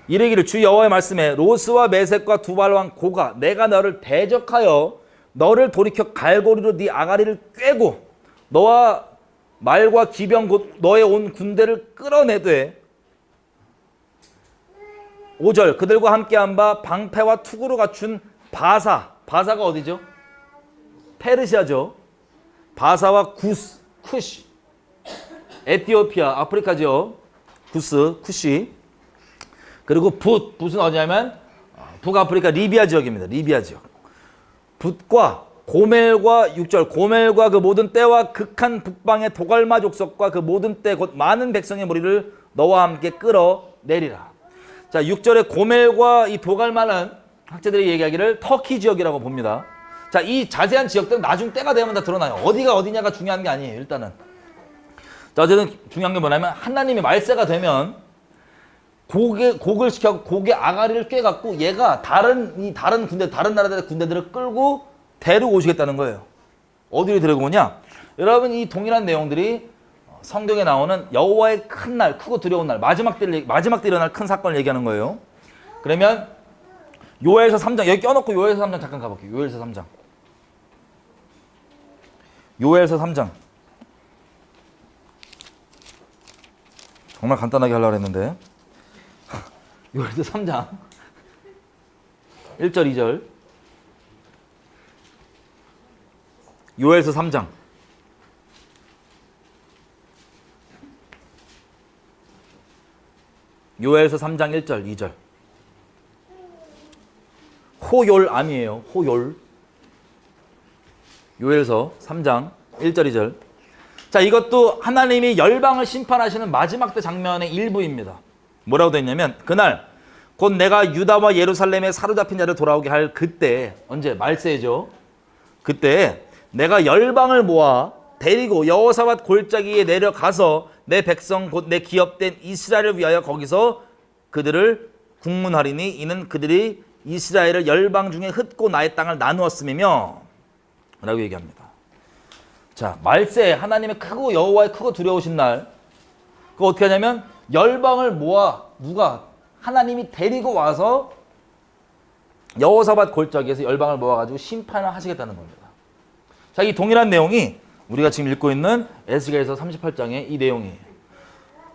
이르기를 주 여호와의 말씀에 로스와 메쉿과 두발 왕 고가 내가 너를 대적하여 너를 돌이켜 갈고리로 네 아가리를 꿰고 너와 말과 기병 곧 너의 온 군대를 끌어내되 5절 그들과 함께한 바 방패와 투구로 갖춘 바사가 어디죠? 페르시아죠. 바사와 쿠시 에티오피아 아프리카죠. 쿠시 그리고 붓은 어디냐면 북아프리카 리비아 지역입니다. 리비아 지역. 붓과 고멜과 6절 고멜과 그 모든 떼와 극한 북방의 도갈마 족속과 그 모든 떼 곧 많은 백성의 무리를 너와 함께 끌어내리라. 자, 6절에 고멜과 이 도갈마는 학자들이 얘기하기를 터키 지역이라고 봅니다. 자, 이 자세한 지역들은 나중 때가 되면 다 드러나요. 어디가 어디냐가 중요한 게 아니에요. 일단은. 자, 어쨌든 중요한 게 뭐냐면 하나님의 말세가 되면 곡을 시켜서 곡의 아가리를 꿰갖고 얘가 다른 군대, 다른 나라들의 군대들을 끌고 데리고 오시겠다는 거예요. 어디로 데리고 오냐? 여러분, 이 동일한 내용들이 성경에 나오는 여호와의 큰 날, 크고 두려운 날, 마지막 때 일어날 큰 사건을 얘기하는 거예요. 그러면 요엘서 3장, 여기 껴놓고 요엘서 3장 잠깐 가볼게요. 요엘서 3장. 요엘서 3장. 정말 간단하게 하려고 했는데. 요엘서 3장. 1절, 2절. 요엘서 3장. 요엘서 3장 1절, 2절. 호욜암이에요. 호욜. 요엘서 3장 1절, 2절. 자, 이것도 하나님이 열방을 심판하시는 마지막 때 장면의 일부입니다. 뭐라고 되어 있냐면 그날 곧 내가 유다와 예루살렘에 사로잡힌 자를 돌아오게 할 그때, 언제? 말세죠. 그때 내가 열방을 모아 데리고 여호사밧 골짜기에 내려가서 내 백성 곧 내 기업된 이스라엘을 위하여 거기서 그들을 국문하리니 이는 그들이 이스라엘을 열방 중에 흩고 나의 땅을 나누었음이며 라고 얘기합니다. 자, 말세 하나님의 크고 여호와의 크고 두려우신 날 그거 어떻게 하냐면 열방을 모아 누가? 하나님이 데리고 와서 여호사밧 골짜기에서 열방을 모아가지고 심판을 하시겠다는 겁니다. 자, 이 동일한 내용이 우리가 지금 읽고 있는 에스겔서 38장의 이 내용이에요.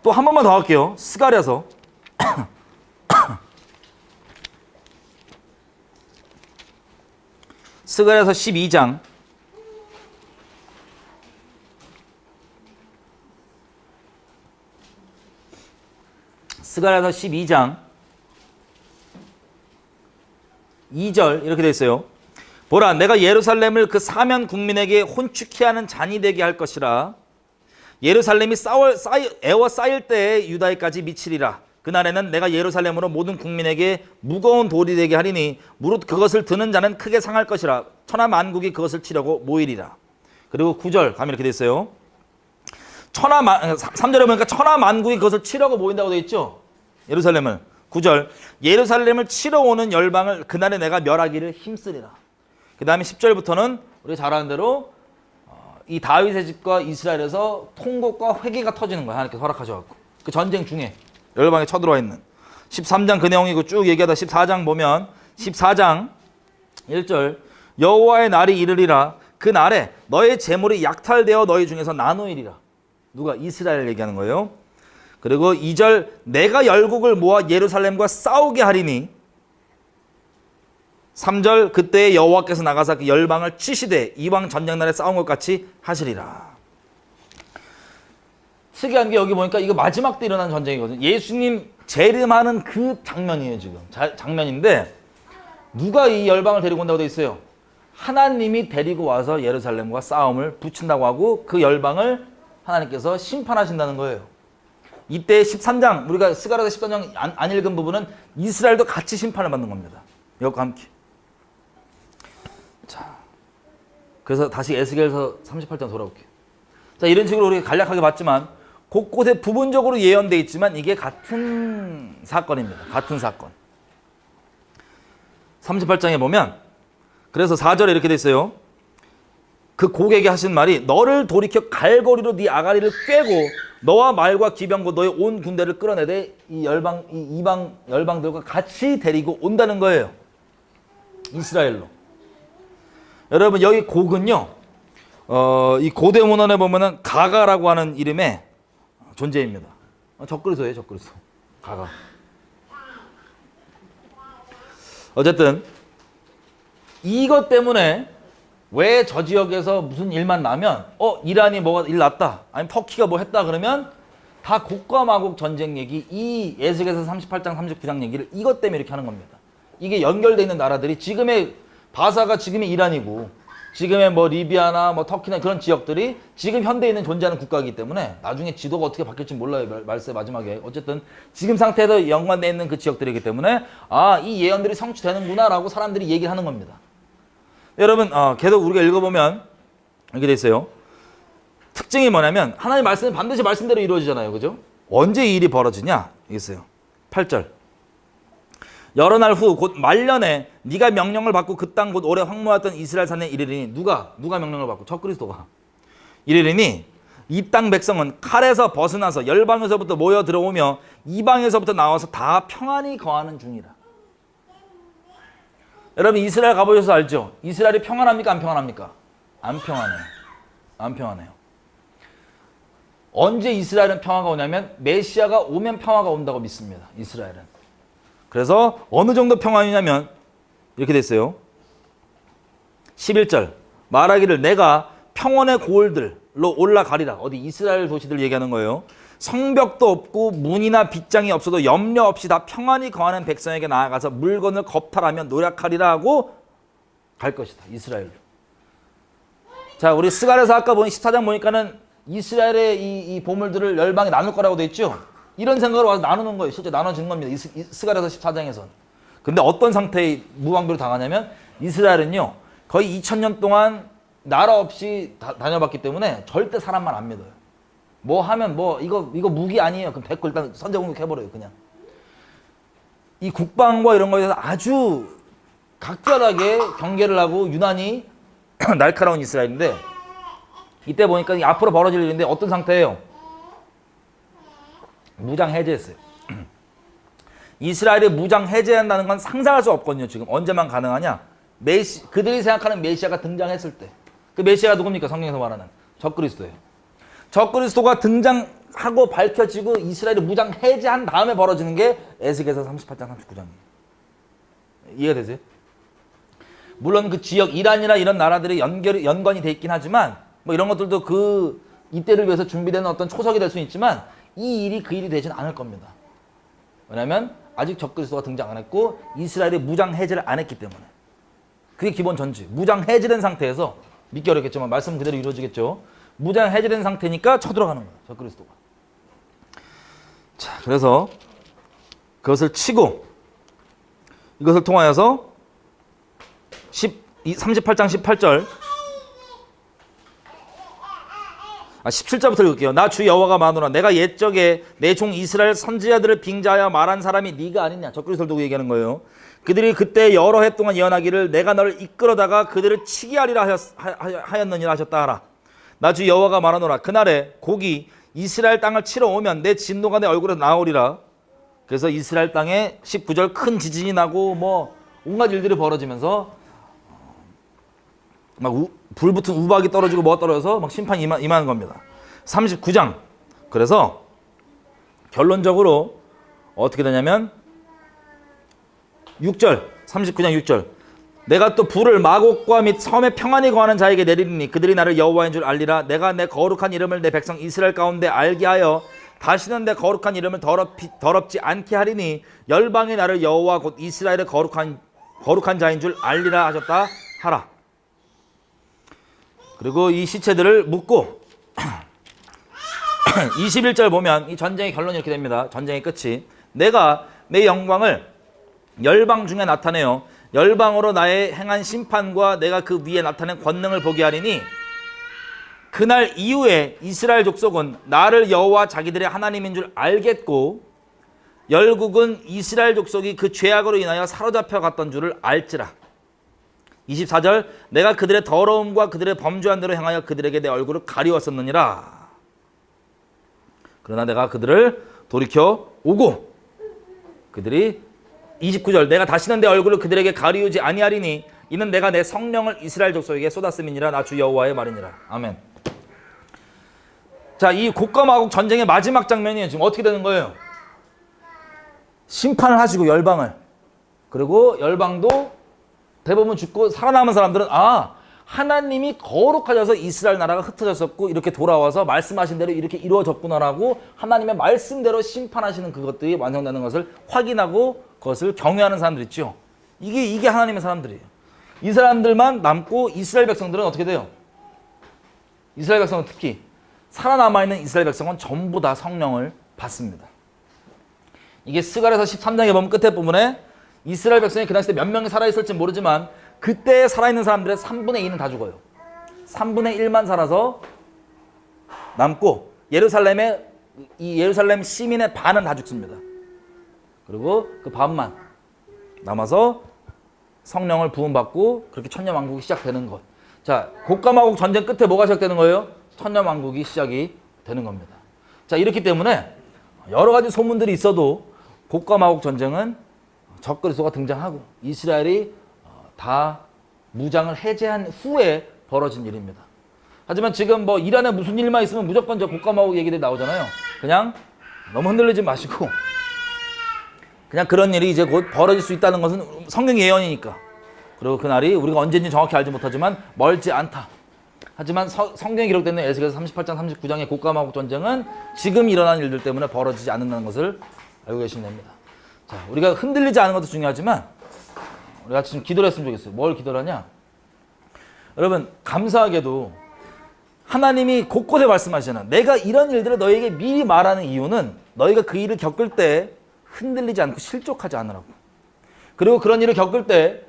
또 한 번만 더 할게요. 스가랴서 스가랴서 12장 스가랴서 12장 2절 이렇게 되어 있어요. 보라, 내가 예루살렘을 그 사면 국민에게 혼축케 하는 잔이 되게 할 것이라. 예루살렘이 애워 쌓일 때에 유다에까지 미치리라. 그날에는 내가 예루살렘으로 모든 국민에게 무거운 돌이 되게 하리니 무릇 그것을 드는 자는 크게 상할 것이라. 천하 만국이 그것을 치려고 모이리라. 그리고 9절 가면 이렇게 되어 있어요. 3절에 보니까 천하 만국이 그것을 치려고 모인다고 되어 있죠. 예루살렘을. 9절 예루살렘을 치러 오는 열방을 그날에 내가 멸하기를 힘쓰리라. 그 다음에 10절부터는 우리가 잘 아는 대로 이 다윗의 집과 이스라엘에서 통곡과 회개가 터지는 거야. 하나님께서 허락하셔갖고 그 전쟁 중에 열방에 쳐들어와 있는 13장 그 내용이고 쭉 얘기하다 14장 보면 14장 1절 여호와의 날이 이르리라. 그 날에 너의 재물이 약탈되어 너희 중에서 나누이리라. 누가? 이스라엘 얘기하는 거예요. 그리고 2절 내가 열국을 모아 예루살렘과 싸우게 하리니 3절 그때 여호와께서 나가사 그 열방을 치시되 이방 전쟁날에 싸운 것 같이 하시리라. 특이한 게 여기 보니까 이거 마지막 때 일어난 전쟁이거든요. 예수님 재림하는 그 장면이에요. 지금 장면인데 누가 이 열방을 데리고 온다고 돼 있어요? 하나님이 데리고 와서 예루살렘과 싸움을 붙인다고 하고 그 열방을 하나님께서 심판하신다는 거예요. 이때 13장 우리가 스가랴서 13장 안 읽은 부분은 이스라엘도 같이 심판을 받는 겁니다. 이것과 함께. 자, 그래서 다시 에스겔서 38장 돌아올게요. 자, 이런 식으로 우리가 간략하게 봤지만 곳곳에 부분적으로 예언되어 있지만 이게 같은 사건입니다. 같은 사건. 38장에 보면 그래서 4절에 이렇게 돼 있어요. 그 고객이 하신 말이 너를 돌이켜 갈고리로 네 아가리를 꿰고 너와 말과 기병과 너의 온 군대를 끌어내되 이 이방 열방들과 같이 데리고 온다는 거예요. 이스라엘로. 여러분 여기 곡은요. 이 고대 문헌에 보면은 가가라고 하는 이름의 존재입니다. 적그리스도예요, 적그리스도. 가가. 어쨌든 이것 때문에 왜 저 지역에서 무슨 일만 나면 이란이 뭐가 일 났다 아니면 터키가 뭐 했다 그러면 다 곡과 마곡 전쟁 얘기 이 에스겔서 38장 39장 얘기를 이것 때문에 이렇게 하는 겁니다. 이게 연결되어 있는 나라들이 지금의 바사가 지금의 이란이고 지금의 뭐 리비아나 뭐 터키나 그런 지역들이 지금 현대에 있는 존재하는 국가이기 때문에 나중에 지도가 어떻게 바뀔지 몰라요. 말세 마지막에. 어쨌든 지금 상태에서 연관되어 있는 그 지역들이기 때문에 이 예언들이 성취되는구나 라고 사람들이 얘기를 하는 겁니다. 여러분 계속 우리가 읽어보면 이렇게 돼 있어요. 특징이 뭐냐면 하나님의 말씀은 반드시 말씀대로 이루어지잖아요. 그죠? 언제 이 일이 벌어지냐? 이게 있어요. 8절. 여러 날 후 곧 말년에 네가 명령을 받고 그 땅 곧 오래 황무했던 이스라엘 산에 이르리니 누가 명령을 받고 적그리스도가 이르리니 이 땅 백성은 칼에서 벗어나서 열방에서부터 모여 들어오며 이방에서부터 나와서 다 평안히 거하는 중이라. 여러분 이스라엘 가보셔서 알죠? 이스라엘이 평안합니까? 안 평안합니까? 안 평안해요. 안 평안해요. 언제 이스라엘은 평화가 오냐면 메시아가 오면 평화가 온다고 믿습니다. 이스라엘은. 그래서 어느 정도 평안이냐면 이렇게 됐어요. 11절 말하기를 내가 평원의 고을들로 올라가리라. 어디 이스라엘 도시들 얘기하는 거예요. 성벽도 없고 문이나 빗장이 없어도 염려 없이 다 평안히 거하는 백성에게 나아가서 물건을 겁탈하며 노력하리라 하고 갈 것이다. 이스라엘로. 자, 우리 스가랴서 아까 보니 14장 보니까는 이스라엘의 이 보물들을 열방에 나눌 거라고 돼 있죠. 이런 생각으로 와서 나누는 거예요. 실제 나눠지는 겁니다. 스가랴서 14장에서는. 근데 어떤 상태의 무방비로 당하냐면 이스라엘은요. 거의 2000년 동안 나라 없이 다녀봤기 때문에 절대 사람만 안 믿어요. 뭐 하면 이거 무기 아니에요. 그럼 됐고 일단 선제 공격해버려요. 그냥. 이 국방과 이런 거에 대해서 아주 각별하게 경계를 하고 유난히 날카로운 이스라엘인데 이때 보니까 앞으로 벌어질 일인데 어떤 상태예요? 무장 해제했어요. 이스라엘이 무장 해제한다는 건 상상할 수 없거든요. 지금 언제만 가능하냐? 그들이 생각하는 메시아가 등장했을 때. 그 메시아가 누굽니까? 성경에서 말하는 적그리스도예요. 적그리스도가 등장하고 밝혀지고 이스라엘이 무장 해제한 다음에 벌어지는 게 에스겔서 38장 39장이에요. 이해가 되세요? 물론 그 지역 이란이나 이런 나라들이 연관이 돼 있긴 하지만 뭐 이런 것들도 그 이때를 위해서 준비되는 어떤 초석이 될 수는 있지만 이 일이 그 일이 되지는 않을 겁니다. 왜냐하면 아직 적그리스도가 등장 안 했고 이스라엘이 무장 해제를 안 했기 때문에. 그게 기본 전제. 무장 해제된 상태에서 믿기 어렵겠지만 말씀 그대로 이루어지겠죠. 무장 해제된 상태니까 쳐들어가는 거예요. 적그리스도가. 자, 그래서 그것을 치고 이것을 통하여서 38장 18절 17절부터 읽을게요. 나 주 여호와가 마노라 내가 옛적에 내 종 이스라엘 선지자들을 빙자하여 말한 사람이 네가 아니냐. 적그리스도를 두고 얘기하는 거예요. 그들이 그때 여러 해 동안 예언하기를 내가 너를 이끌어다가 그들을 치게 하리라 하였느니라 하셨다 하라. 나 주 여호와가 말하노라 그날에 곡이 이스라엘 땅을 치러 오면 내 진노가 내 얼굴에 나오리라. 그래서 이스라엘 땅에 19절 큰 지진이 나고 뭐 온갖 일들이 벌어지면서 막 불 붙은 우박이 떨어지고 뭐가 떨어져서 막 심판이 임하는 겁니다. 39장. 그래서 결론적으로 어떻게 되냐면 6절 39장 6절 내가 또 불을 마곡과 및 섬에 평안히 거하는 자에게 내리리니 그들이 나를 여호와인 줄 알리라. 내가 내 거룩한 이름을 내 백성 이스라엘 가운데 알게 하여 다시는 내 거룩한 이름을 더럽지 않게 하리니 열방이 나를 여호와 곧 이스라엘의 거룩한 자인 줄 알리라 하셨다 하라. 그리고 이 시체들을 묻고 21절 보면 이 전쟁의 결론이 이렇게 됩니다. 전쟁의 끝이 내가 내 영광을 열방 중에 나타내어 열방으로 나의 행한 심판과 내가 그 위에 나타낸 권능을 보게 하리니 그날 이후에 이스라엘 족속은 나를 여호와 자기들의 하나님인 줄 알겠고 열국은 이스라엘 족속이 그 죄악으로 인하여 사로잡혀 갔던 줄을 알지라. 24절 내가 그들의 더러움과 그들의 범죄한 대로 행하여 그들에게 내 얼굴을 가리웠었느니라. 그러나 내가 그들을 돌이켜 오고 그들이 29절 내가 다시는 내 얼굴을 그들에게 가리우지 아니하리니 이는 내가 내 성령을 이스라엘 족속에게 쏟았음이니라. 나 주 여호와의 말이니라. 아멘. 자, 이 곡과 마곡 전쟁의 마지막 장면이 지금 어떻게 되는 거예요? 심판을 하시고 열방을, 그리고 열방도 대부분 죽고 살아남은 사람들은 하나님이 거룩하셔서 이스라엘 나라가 흩어졌었고 이렇게 돌아와서 말씀하신 대로 이렇게 이루어졌구나라고 하나님의 말씀대로 심판하시는 그것들이 완성되는 것을 확인하고 그것을 경외하는 사람들 있죠. 이게 하나님의 사람들이에요. 이 사람들만 남고 이스라엘 백성들은 어떻게 돼요? 이스라엘 백성은 특히 살아남아있는 이스라엘 백성은 전부 다 성령을 받습니다. 이게 스가랴서 13장에 보면 끝에 부분에 이스라엘 백성이 그 당시 때 몇 명이 살아있을지 모르지만 그때 살아있는 사람들의 3분의 2는 다 죽어요. 3분의 1만 살아서 남고 이 예루살렘 시민의 반은 다 죽습니다. 그리고 그 반만 남아서 성령을 부음받고 그렇게 천년왕국이 시작되는 것. 자, 곡과 마곡 전쟁 끝에 뭐가 시작되는 거예요? 천년왕국이 시작이 되는 겁니다. 자, 이렇기 때문에 여러 가지 소문들이 있어도 곡과 마곡 전쟁은 적그리스도가 등장하고 이스라엘이 다 무장을 해제한 후에 벌어진 일입니다. 하지만 지금 뭐 이란에 무슨 일만 있으면 무조건 저 곡과 마곡 얘기들이 나오잖아요. 그냥 너무 흔들리지 마시고 그냥 그런 일이 이제 곧 벌어질 수 있다는 것은 성경 예언이니까. 그리고 그날이 우리가 언제인지 정확히 알지 못하지만 멀지 않다. 하지만 성경에 기록되는 에스겔서 38장 39장의 곡과 마곡 전쟁은 지금 일어난 일들 때문에 벌어지지 않는다는 것을 알고 계시면 됩니다. 자, 우리가 흔들리지 않은 것도 중요하지만 우리 같이 좀 기도를 했으면 좋겠어요. 뭘 기도를 하냐? 여러분, 감사하게도 하나님이 곳곳에 말씀하시잖아. 내가 이런 일들을 너에게 미리 말하는 이유는 너희가 그 일을 겪을 때 흔들리지 않고 실족하지 않으라고. 그리고 그런 일을 겪을 때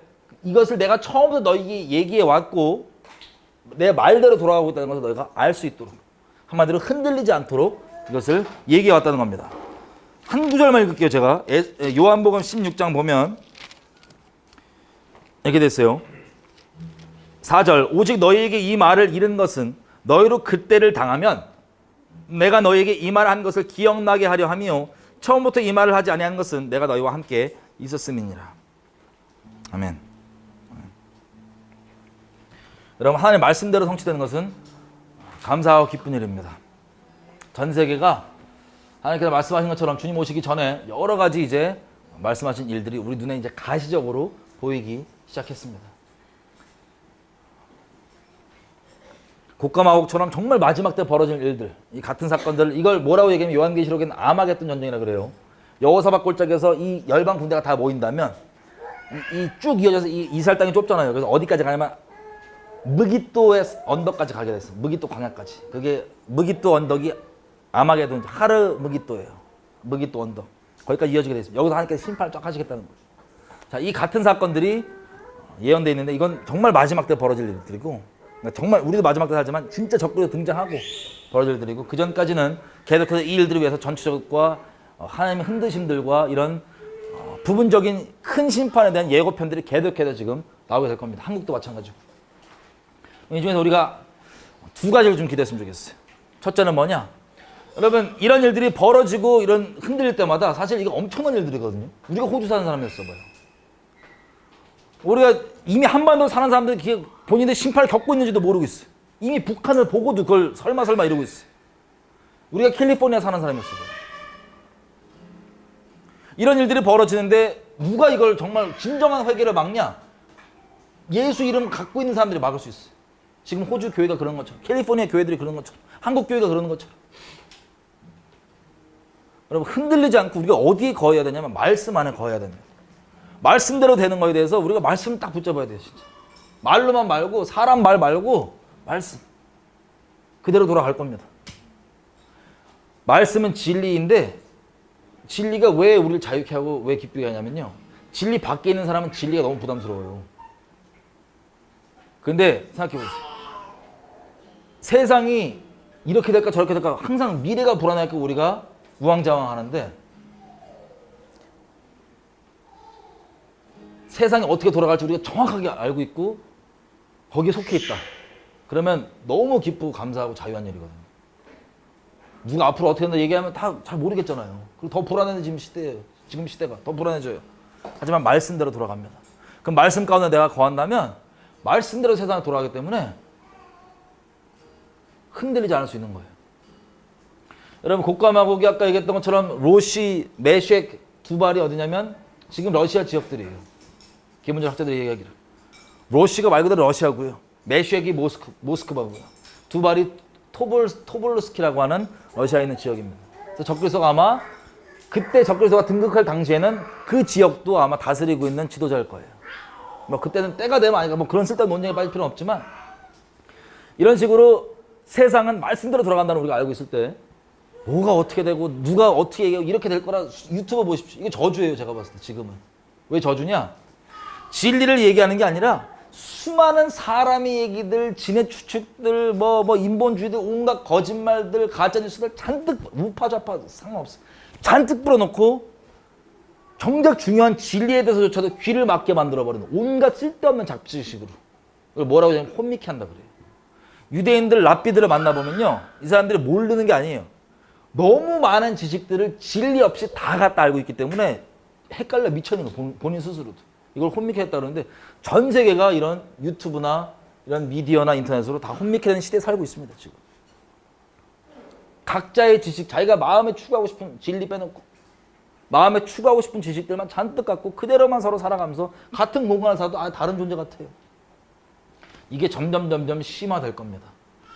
이것을 내가 처음부터 너희에게 얘기해 왔고 내 말대로 돌아가고 있다는 것을 너희가 알 수 있도록, 한마디로 흔들리지 않도록 이것을 얘기해 왔다는 겁니다. 한 구절만 읽을게요. 제가 요한복음 16장 보면 이렇게 됐어요. 4절 오직 너희에게 이 말을 이른 것은 너희로 그때를 당하면 내가 너희에게 이 말을 한 것을 기억나게 하려 함이요 처음부터 이 말을 하지 아니한 것은 내가 너희와 함께 있었음이니라. 아멘. 여러분, 하나님의 말씀대로 성취되는 것은 감사하고 기쁜 일입니다. 전 세계가 하나님께서 말씀하신 것처럼 주님 오시기 전에 여러 가지 이제 말씀하신 일들이 우리 눈에 이제 가시적으로 보이기 시작했습니다. 곡과 마곡처럼 정말 마지막 때 벌어질 일들, 이 같은 사건들, 이걸 뭐라고 얘기하면 요한계시록에는 아마겟돈 전쟁이라 그래요. 여호사밧 골짜기에서 이 열방 군대가 다 모인다면 이 쭉 이어져서 이 이스라엘 땅이 좁잖아요. 그래서 어디까지 가냐면 무깃도의 언덕까지 가게 됐어요. 무깃도 광야까지. 그게 무깃도 언덕이 아마겟돈, 하르 무깃도예요. 무깃도 언덕. 거기까지 이어지게 됐습니다. 여기서 하나님께서 심판을 쫙 하시겠다는 거예요. 자, 이 같은 사건들이 예언되어 있는데 이건 정말 마지막 때 벌어질 일들이고, 그러니까 정말 우리도 마지막 때 살지만 진짜 적그리스도 등장하고 벌어질 일들이고, 그 전까지는 계속해서 이 일들을 위해서 전투적과 하나님의 흔드심들과 이런 부분적인 큰 심판에 대한 예고편들이 계속해서 지금 나오게 될 겁니다. 한국도 마찬가지고. 이 중에서 우리가 두 가지를 좀 기대했으면 좋겠어요. 첫째는 뭐냐? 여러분, 이런 일들이 벌어지고 이런 흔들릴 때마다 사실 이거 엄청난 일들이거든요. 우리가 호주 사는 사람이었어 봐요. 우리가 이미 한반도 사는 사람들이 본인의 심판을 겪고 있는지도 모르고 있어요. 이미 북한을 보고도 그걸 설마 이러고 있어요. 우리가 캘리포니아 사는 사람이었어 봐요. 이런 일들이 벌어지는데 누가 이걸 정말 진정한 회개를 막냐? 예수 이름 갖고 있는 사람들이 막을 수 있어요. 지금 호주 교회가 그런 것처럼, 캘리포니아 교회들이 그런 것처럼, 한국 교회가 그러는 것처럼. 여러분 흔들리지 않고 우리가 어디에 거해야 되냐면 말씀 안에 거해야 됩니다. 말씀대로 되는 거에 대해서 우리가 말씀을 딱 붙잡아야 돼요. 진짜. 말로만 말고 사람 말 말고 말씀. 그대로 돌아갈 겁니다. 말씀은 진리인데 진리가 왜 우리를 자유케 하고 왜 기쁘게 하냐면요. 진리 밖에 있는 사람은 진리가 너무 부담스러워요. 근데 생각해보세요. 세상이 이렇게 될까 저렇게 될까 항상 미래가 불안하니까 우리가 우왕좌왕하는데 세상이 어떻게 돌아갈지 우리가 정확하게 알고 있고 거기에 속해 있다. 그러면 너무 기쁘고 감사하고 자유한 일이거든요. 누가 앞으로 어떻게 된다 얘기하면 다 잘 모르겠잖아요. 그리고 더 불안해지는 시대예요. 지금 시대가 더 불안해져요. 하지만 말씀대로 돌아갑니다. 그럼 말씀 가운데 내가 거한다면 말씀대로 세상에 돌아가기 때문에 흔들리지 않을 수 있는 거예요. 여러분 곡과마곡이 아까 얘기했던 것처럼 로시, 메쉑 두 발이 어디냐면 지금 러시아 지역들이에요. 기본적으로 학자들이 얘기하기를. 로시가 말 그대로 러시아고요. 메쉑이 모스크바고요. 두 발이 토볼스키라고 하는 러시아에 있는 지역입니다. 그래서 적그리스도가 아마 그때 적그리스도가 등극할 당시에는 그 지역도 아마 다스리고 있는 지도자일 거예요. 뭐 그때는 때가 되면 아니까 뭐 그런 쓸데없는 논쟁에 빠질 필요는 없지만 이런 식으로 세상은 말씀대로 돌아간다는 우리가 알고 있을 때 뭐가 어떻게 되고 누가 어떻게 얘기하고 이렇게 될 거라 유튜브 보십시오. 이게 저주예요. 제가 봤을 때 지금은. 왜 저주냐? 진리를 얘기하는 게 아니라 수많은 사람의 얘기들, 진의 추측들, 뭐 인본주의들, 온갖 거짓말들, 가짜뉴스들 잔뜩 우파 좌파 상관없어. 잔뜩 뿌려놓고 정작 중요한 진리에 대해서조차도 귀를 막게 만들어버리는 온갖 쓸데없는 잡지식으로 이걸 뭐라고 하냐면 혼미케 한다 그래요. 유대인들, 랍비들을 만나보면요. 이 사람들이 모르는 게 아니에요. 너무 많은 지식들을 진리 없이 다 갖다 알고 있기 때문에 헷갈려 미쳐있는 거예요. 본인 스스로도. 이걸 혼미케 했다 그러는데 전 세계가 이런 유튜브나 이런 미디어나 인터넷으로 다 혼미케 되는 시대에 살고 있습니다. 지금. 각자의 지식, 자기가 마음에 추구하고 싶은 진리 빼놓고 마음에 추구하고 싶은 지식들만 잔뜩 갖고 그대로만 서로 살아가면서 같은 공간을 살아도 다른 존재 같아요. 이게 점점 심화될 겁니다.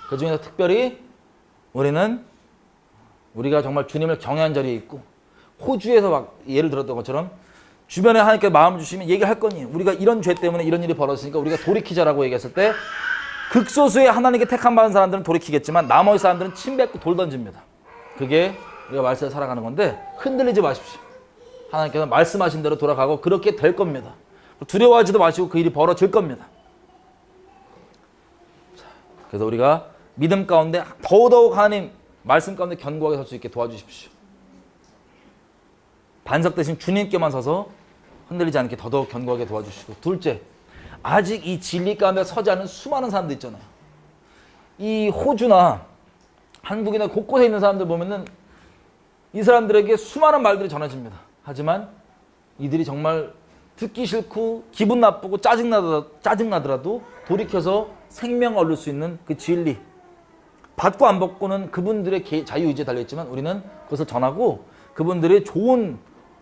그 중에서 특별히 우리가 정말 주님을 경외한 자리에 있고 호주에서 막 예를 들었던 것처럼 주변에 하나님께 마음을 주시면 얘기할 거니 우리가 이런 죄 때문에 이런 일이 벌어졌으니까 우리가 돌이키자라고 얘기했을 때 극소수의 하나님께 택함 받은 사람들은 돌이키겠지만 나머지 사람들은 침 뱉고 돌 던집니다. 그게 우리가 말씀에 살아가는 건데 흔들리지 마십시오. 하나님께서 말씀하신 대로 돌아가고 그렇게 될 겁니다. 두려워하지도 마시고 그 일이 벌어질 겁니다. 그래서 우리가 믿음 가운데 더더욱 하나님 말씀 가운데 견고하게 설 수 있게 도와주십시오. 반석 대신 주님께만 서서 흔들리지 않게 더더욱 견고하게 도와주시고 둘째, 아직 이 진리 가운데 서지 않은 수많은 사람들 있잖아요. 이 호주나 한국이나 곳곳에 있는 사람들 보면은 이 사람들에게 수많은 말들이 전해집니다. 하지만 이들이 정말 듣기 싫고 기분 나쁘고 짜증나더라도 돌이켜서 생명을 얻을 수 있는 그 진리 받고 안 받고는 그분들의 자유의지에 달려있지만 우리는 그것을 전하고 그분들의 좋은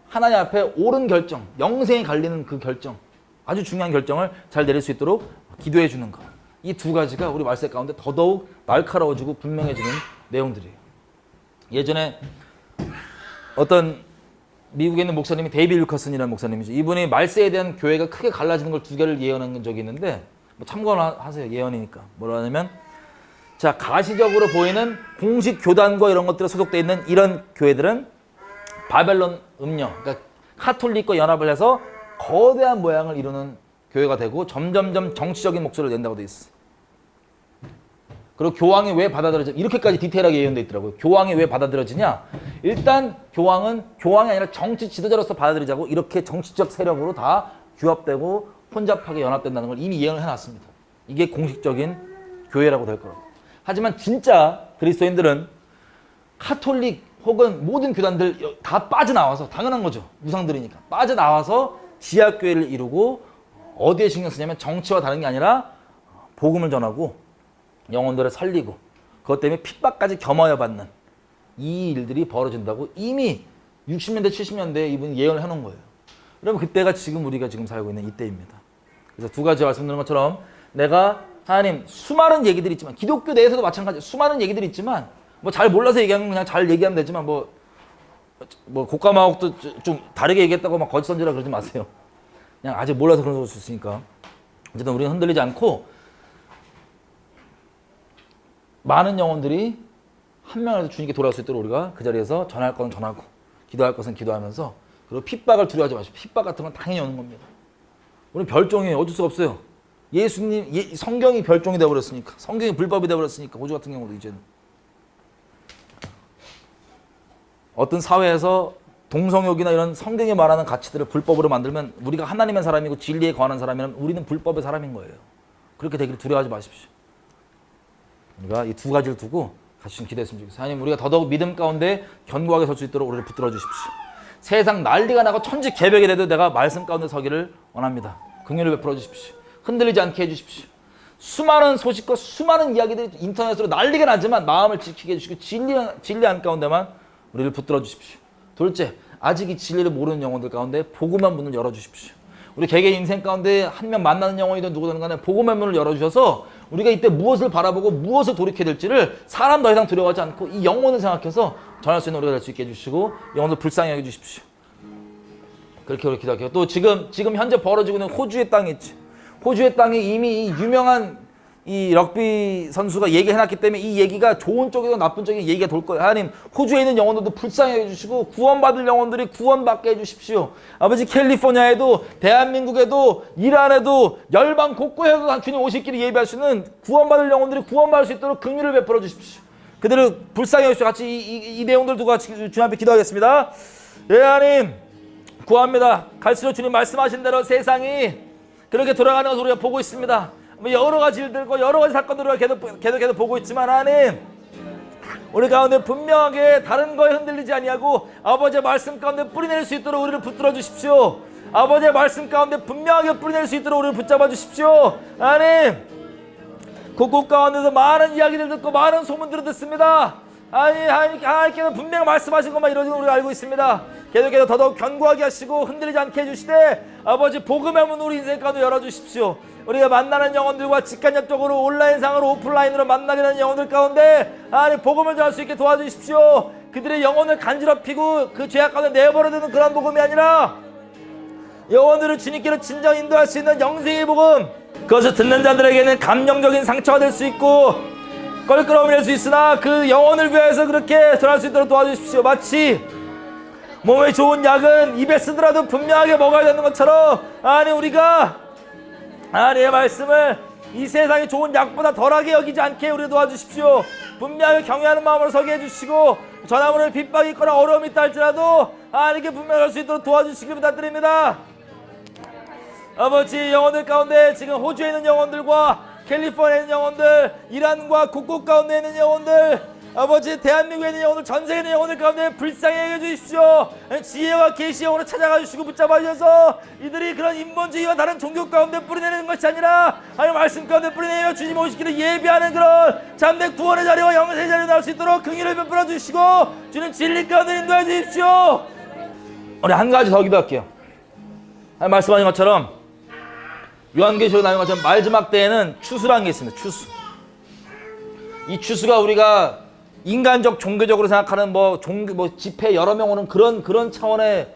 하나님 앞에 옳은 결정, 영생에 갈리는 그 결정, 아주 중요한 결정을 잘 내릴 수 있도록 기도해 주는 것. 이 두 가지가 우리 말씀 가운데 더더욱 날카로워지고 분명해지는 내용들이에요. 예전에 어떤 미국에 있는 목사님이 데이비 윌커슨이라는 목사님이죠. 이분이 말세에 대한 교회가 크게 갈라지는 걸 두 개를 예언한 적이 있는데 뭐 참고하세요. 예언이니까. 뭐라 하냐면 자, 가시적으로 보이는 공식 교단과 이런 것들에 소속되어 있는 이런 교회들은 바벨론 음녀, 그러니까 카톨릭과 연합을 해서 거대한 모양을 이루는 교회가 되고 점점점 정치적인 목소리를 낸다고 돼 있어. 그리고 교황이 왜 받아들여져? 이렇게까지 디테일하게 예언돼 있더라고요. 교황이 왜 받아들여지냐? 일단 교황이 아니라 정치 지도자로서 받아들이자고 이렇게 정치적 세력으로 다 규합되고 혼잡하게 연합된다는 걸 이미 예언을 해놨습니다. 이게 공식적인 교회라고 될 거라고. 하지만 진짜 그리스도인들은 카톨릭 혹은 모든 교단들 다 빠져나와서 당연한 거죠. 우상들이니까. 빠져나와서 지하교회를 이루고 어디에 신경 쓰냐면 정치와 다른 게 아니라 복음을 전하고 영혼들을 살리고 그것 때문에 핍박까지 겸하여 받는 이 일들이 벌어진다고 이미 60년대 70년대에 이분이 예언을 해놓은 거예요. 여러분 그때가 지금 우리가 지금 살고 있는 이때입니다. 그래서 두 가지 말씀드린 것처럼 내가 하나님 수많은 얘기들이 있지만 기독교 내에서도 마찬가지 수많은 얘기들이 있지만 뭐 잘 몰라서 얘기하면 그냥 잘 얘기하면 되지만 뭐 곡감하고도 좀 다르게 얘기했다고 막 거짓 선지라 그러지 마세요. 그냥 아직 몰라서 그런 걸 수 있으니까. 어쨌든 우리는 흔들리지 않고 많은 영혼들이 한 명이라도 주님께 돌아올 수 있도록 우리가 그 자리에서 전할 것은 전하고 기도할 것은 기도하면서 그리고 핍박을 두려워하지 마십시오. 핍박 같은 건 당연히 오는 겁니다. 우리는 별종이에요. 어쩔 수가 없어요. 예수님, 성경이 별종이 되어버렸으니까. 성경이 불법이 되어버렸으니까. 호주 같은 경우도 이제는. 어떤 사회에서 동성욕이나 이런 성경이 말하는 가치들을 불법으로 만들면 우리가 하나님의 사람이고 진리에 거하는 사람이라면 우리는 불법의 사람인 거예요. 그렇게 되기를 두려워하지 마십시오. 우리가 이 두 가지를 두고 같이 좀 기도했으면 좋겠어요. 하나님, 우리가 더더욱 믿음 가운데 견고하게 설 수 있도록 우리를 붙들어 주십시오. 세상 난리가 나고 천지개벽이 돼도 내가 말씀 가운데 서기를 원합니다. 긍휼을 베풀어 주십시오. 흔들리지 않게 해주십시오. 수많은 소식과 수많은 이야기들이 인터넷으로 난리가 나지만 마음을 지키게 해주시고 진리 한가운데만 우리를 붙들어 주십시오. 둘째, 아직 이 진리를 모르는 영혼들 가운데 복음의 문을 열어주십시오. 우리 개개인 인생 가운데 한 명 만나는 영혼이든 누구든 간에 복음의 문을 열어주셔서 우리가 이때 무엇을 바라보고 무엇을 돌이켜야 될지를 사람 더 이상 두려워하지 않고 이 영혼을 생각해서 전할 수 있는 우리가 될 수 있게 해주시고 영혼을 불쌍히 여겨주십시오. 그렇게 우리 기도할게요. 또 지금 현재 벌어지고 있는 호주의 땅이 있지. 호주의 땅에 이미 유명한 이 럭비 선수가 얘기해놨기 때문에 이 얘기가 좋은 쪽이든 나쁜 쪽이든 얘기가 돌 거예요. 하나님, 호주에 있는 영혼들도 불쌍히 해주시고 구원받을 영혼들이 구원받게 해주십시오. 아버지, 캘리포니아에도 대한민국에도 이란에도 열방 곳곳에도 주님 오실 길을 예비할 수 있는 구원받을 영혼들이 구원받을 수 있도록 긍휼을 베풀어 주십시오. 그대로 불쌍히 해주시고 같이 이 내용들 두고 같이 주님 앞에 기도하겠습니다. 예, 하나님 구합니다. 갈수록 주님 말씀하신 대로 세상이 그렇게 돌아가는 것을 우리가 보고 있습니다. 여러 가지 일들과 여러 가지 사건들을 계속 보고 있지만 하나님, 우리 가운데 분명하게 다른 거에 흔들리지 아니하고 아버지의 말씀 가운데 뿌리낼 수 있도록 우리를 붙들어 주십시오. 아버지의 말씀 가운데 분명하게 뿌리낼 수 있도록 우리를 붙잡아 주십시오. 하나님, 곳곳 가운데서 많은 이야기를 듣고 많은 소문들을 듣습니다. 하나님께서 분명히 말씀하신 것만 이루어지는 우리가 알고 있습니다. 계속해서 더더욱 견고하게 하시고 흔들리지 않게 해주시되 아버지 복음의 문 우리 인생 가운데 열어주십시오. 우리가 만나는 영혼들과 직간접적으로 온라인상으로 오프라인으로 만나게 되는 영혼들 가운데 하나님 복음을 전할 수 있게 도와주십시오. 그들의 영혼을 간지럽히고 그 죄악 가운데 내버려두는 그런 복음이 아니라 영혼들을 주님께로 진정 인도할 수 있는 영생의 복음, 그것을 듣는 자들에게는 감정적인 상처가 될 수 있고 껄끄러움이 될 수 있으나 그 영혼을 위해서 그렇게 전할 수 있도록 도와주십시오. 마치 몸에 좋은 약은 입에 쓰더라도 분명하게 먹어야 되는 것처럼 하나님, 우리가 하나님의 말씀을 이 세상에 좋은 약보다 덜하게 여기지 않게 우리 도와주십시오. 분명하게 경외하는 마음으로 서게 해주시고 전화문을 핍박이 있거나 어려움이 있다 할지라도 하나님께 분명히 할 수 있도록 도와주시길 부탁드립니다. 아버지, 영혼들 가운데 지금 호주에 있는 영혼들과 캘리포니아에 있는 영혼들, 이란과 곳곳 가운데 있는 영혼들, 아버지 대한민국에 있는 영혼들, 전 세계에 있는 영혼들 가운데 불쌍히 해주십시오. 지혜와 계시의 영혼을 찾아가 주시고 붙잡아 주셔서 이들이 그런 인본주의와 다른 종교 가운데 뿌리내는 것이 아니라 하나님 말씀 가운데 뿌리내며 주님 오시기를 예비하는 그런 참된 구원의 자리와 영생의 자리에 나올 수 있도록 긍휼을 베풀어 주시고 주님 진리 가운데 인도해 주십시오. 우리 한 가지 더 기도할게요. 말씀하신 것처럼 요한계시록에 나온 것처럼 마지막 때에는 추수라는 게 있습니다. 추수. 이 추수가 우리가 인간적 종교적으로 생각하는 집회 여러 명 오는 그런 차원의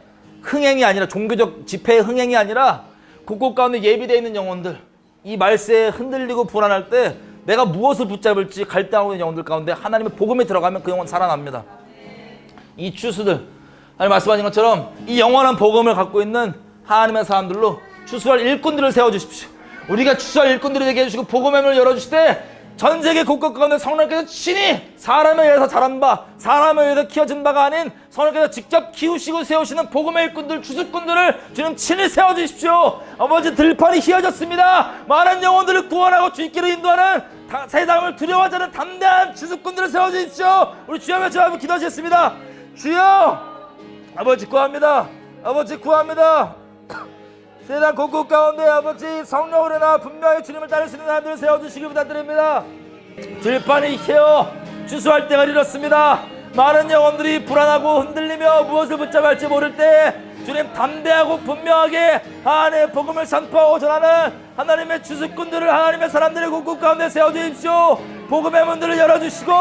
흥행이 아니라, 종교적 집회의 흥행이 아니라 곳곳 가운데 예비되어 있는 영혼들, 이 말세에 흔들리고 불안할 때 내가 무엇을 붙잡을지 갈등하고 있는 영혼들 가운데 하나님의 복음이 들어가면 그 영혼 살아납니다. 이 추수들, 하나님 말씀하신 것처럼 이 영원한 복음을 갖고 있는 하나님의 사람들로 추수할 일꾼들을 세워주십시오. 우리가 추수할 일꾼들이 되게 해주시고 복음의 문을 열어주시되 전 세계 곳곳 가운데 성령께서 친히 사람에 의해서 자란 바, 사람에 의해서 키워진 바가 아닌 성령께서 직접 키우시고 세우시는 복음의 일꾼들, 추수꾼들을 주님 친히 세워주십시오. 아버지, 들판이 휘어졌습니다. 많은 영혼들을 구원하고 주님께로 인도하는 세상을 두려워하지 않는 담대한 추수꾼들을 세워주십시오. 우리 주여 외쳐 한번 기도하시겠습니다. 주여, 아버지 구합니다. 아버지 구합니다. 세상 곳곳 가운데 아버지 성령으로 인하 분명히 주님을 따를 수 있는 사람들을 세워주시기 부탁드립니다. 들판이 휘어 추수할 때가 이렇습니다. 많은 영혼들이 불안하고 흔들리며 무엇을 붙잡아 할지 모를 때 주님 담대하고 분명하게 하나님의 복음을 선포하고 전하는 하나님의 주수꾼들을 하나님의 사람들의 국국 가운데 세워주십시오. 복음의 문들을 열어주시고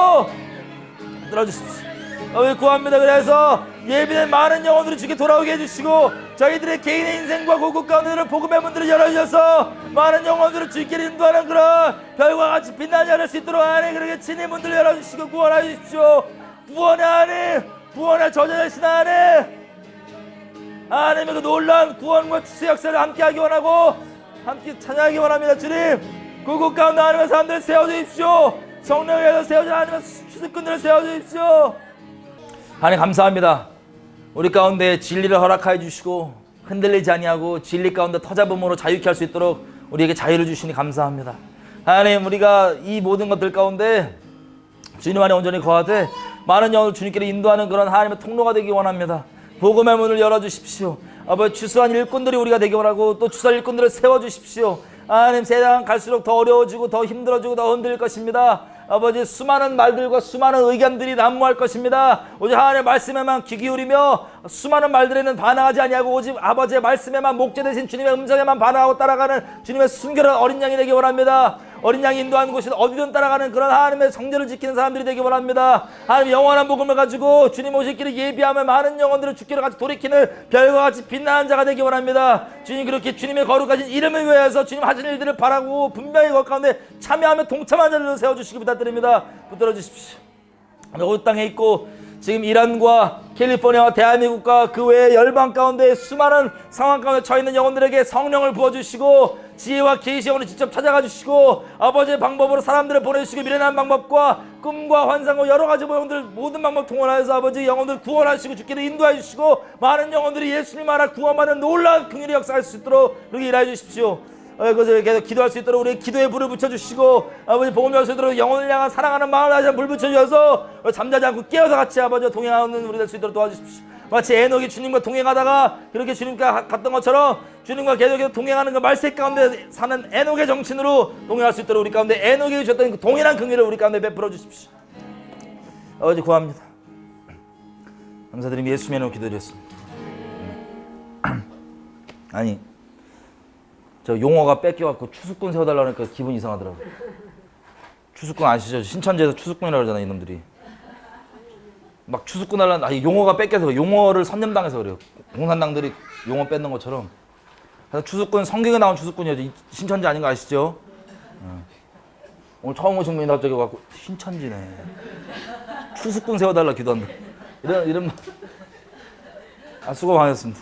들어주십시오. 아버지 구합니다. 그래서 예비된 많은 영혼들이 주께 돌아오게 해주시고 저희들의 개인의 인생과 국국 가운데를 복음의 문들을 열어주셔서 많은 영혼들을 주께 인도하는 그런 별과 같이 빛나지 않을 수 있도록 하나님 그렇게 친히 문들을 열어주시고 구원하여 주십시오. 구원의 하나님, 구원의 저자되신 하나님, 하나님의 그 놀라운 구원과 주세 역사를 함께하기 원하고 함께 찬양하기 원합니다. 주님 국국 가운데 하나님의 사람들을 세워주십시오. 성령에서 세워진 하나님의 추수꾼들을 세워주십시오. 하나님 감사합니다. 우리 가운데 진리를 허락하여 주시고 흔들리지 아니하고 진리 가운데 터잡음으로 자유케 할 수 있도록 우리에게 자유를 주시니 감사합니다. 하나님 우리가 이 모든 것들 가운데 주님 안에 온전히 거하되 많은 영혼을 주님께로 인도하는 그런 하나님의 통로가 되기 원합니다. 복음의 문을 열어주십시오. 아버지 추수한 일꾼들이 우리가 되기 원하고 또 추수한 일꾼들을 세워주십시오. 하나님 세상 갈수록 더 어려워지고 더 힘들어지고 더 흔들릴 것입니다. 아버지 수많은 말들과 수많은 의견들이 난무할 것입니다. 오직 하나님의 말씀에만 귀 기울이며 수많은 말들에는 반응하지 아니하고 오직 아버지의 말씀에만 목재 되신 주님의 음성에만 반응하고 따라가는 주님의 순결한 어린 양이 되기 원합니다. 어린 양이 인도하는 곳이 어디든 따라가는 그런 하나님의 성전을 지키는 사람들이 되기 원합니다. 하나님 영원한 복음을 가지고 주님 오실 길을 예비하며 많은 영혼들을 주께로 같이 돌이키는 별과 같이 빛나는 자가 되기 원합니다. 주님 그렇게 주님의 거룩하신 이름을 위해서 주님 하신 일들을 바라고 분명히 그 가운데 참여하며 동참하는 자들을 세워주시기 부탁드립니다. 붙들어 주십시오. 온 땅에 있고 지금 이란과 캘리포니아와 대한민국과 그 외의 열방 가운데 수많은 상황 가운데 처해 있는 영혼들에게 성령을 부어주시고 지혜와 계시 영혼을 직접 찾아가 주시고 아버지의 방법으로 사람들을 보내주시고 미련한 방법과 꿈과 환상과 여러 가지 모형들 모든 방법 통원하여서 아버지 영혼들 구원하시고 주께로 인도해 주시고 많은 영혼들이 예수님 알아 구원받는 놀라운 긍휼의 역사할 수 있도록 그렇게 일하여 주십시오. 그것을 계속 기도할 수 있도록 우리 기도에 불을 붙여주시고 아버지 복음 열 수 있도록 영혼을 향한 사랑하는 마음을 다시 한번 불 붙여주셔서 잠자지 않고 깨어서 같이 아버지와 동행하는 우리 될 수 있도록 도와주십시오. 마치 에녹이 주님과 동행하다가 그렇게 주님과 갔던 것처럼 주님과 계속해서 동행하는 그 말세 가운데 사는 에녹의 정신으로 동행할 수 있도록 우리 가운데 에녹이 주셨던 그 동일한 긍휼을 우리 가운데 베풀어 주십시오. 아버지 구합니다. 감사드리며 예수님의 이름으로 기도드렸습니다. 아니 저 용어가 뺏겨갖고 추수꾼 세워달라고 하니까 기분 이상하더라고요. 추수꾼 아시죠? 신천지에서 추수꾼이라고 그러잖아요 이놈들이. 막 추수꾼 하려는 용어가 뺏겨서 용어를 선점당해서 그래요. 공산당들이 용어 뺏는 것처럼. 그래서 추수꾼 성경에 나온 추수꾼이죠. 신천지 아닌 거 아시죠? 오늘 처음 오신 분이 갑자기 와갖고 신천지네. 추수꾼 세워달라 기도한다. 이런 수고 많으셨습니다.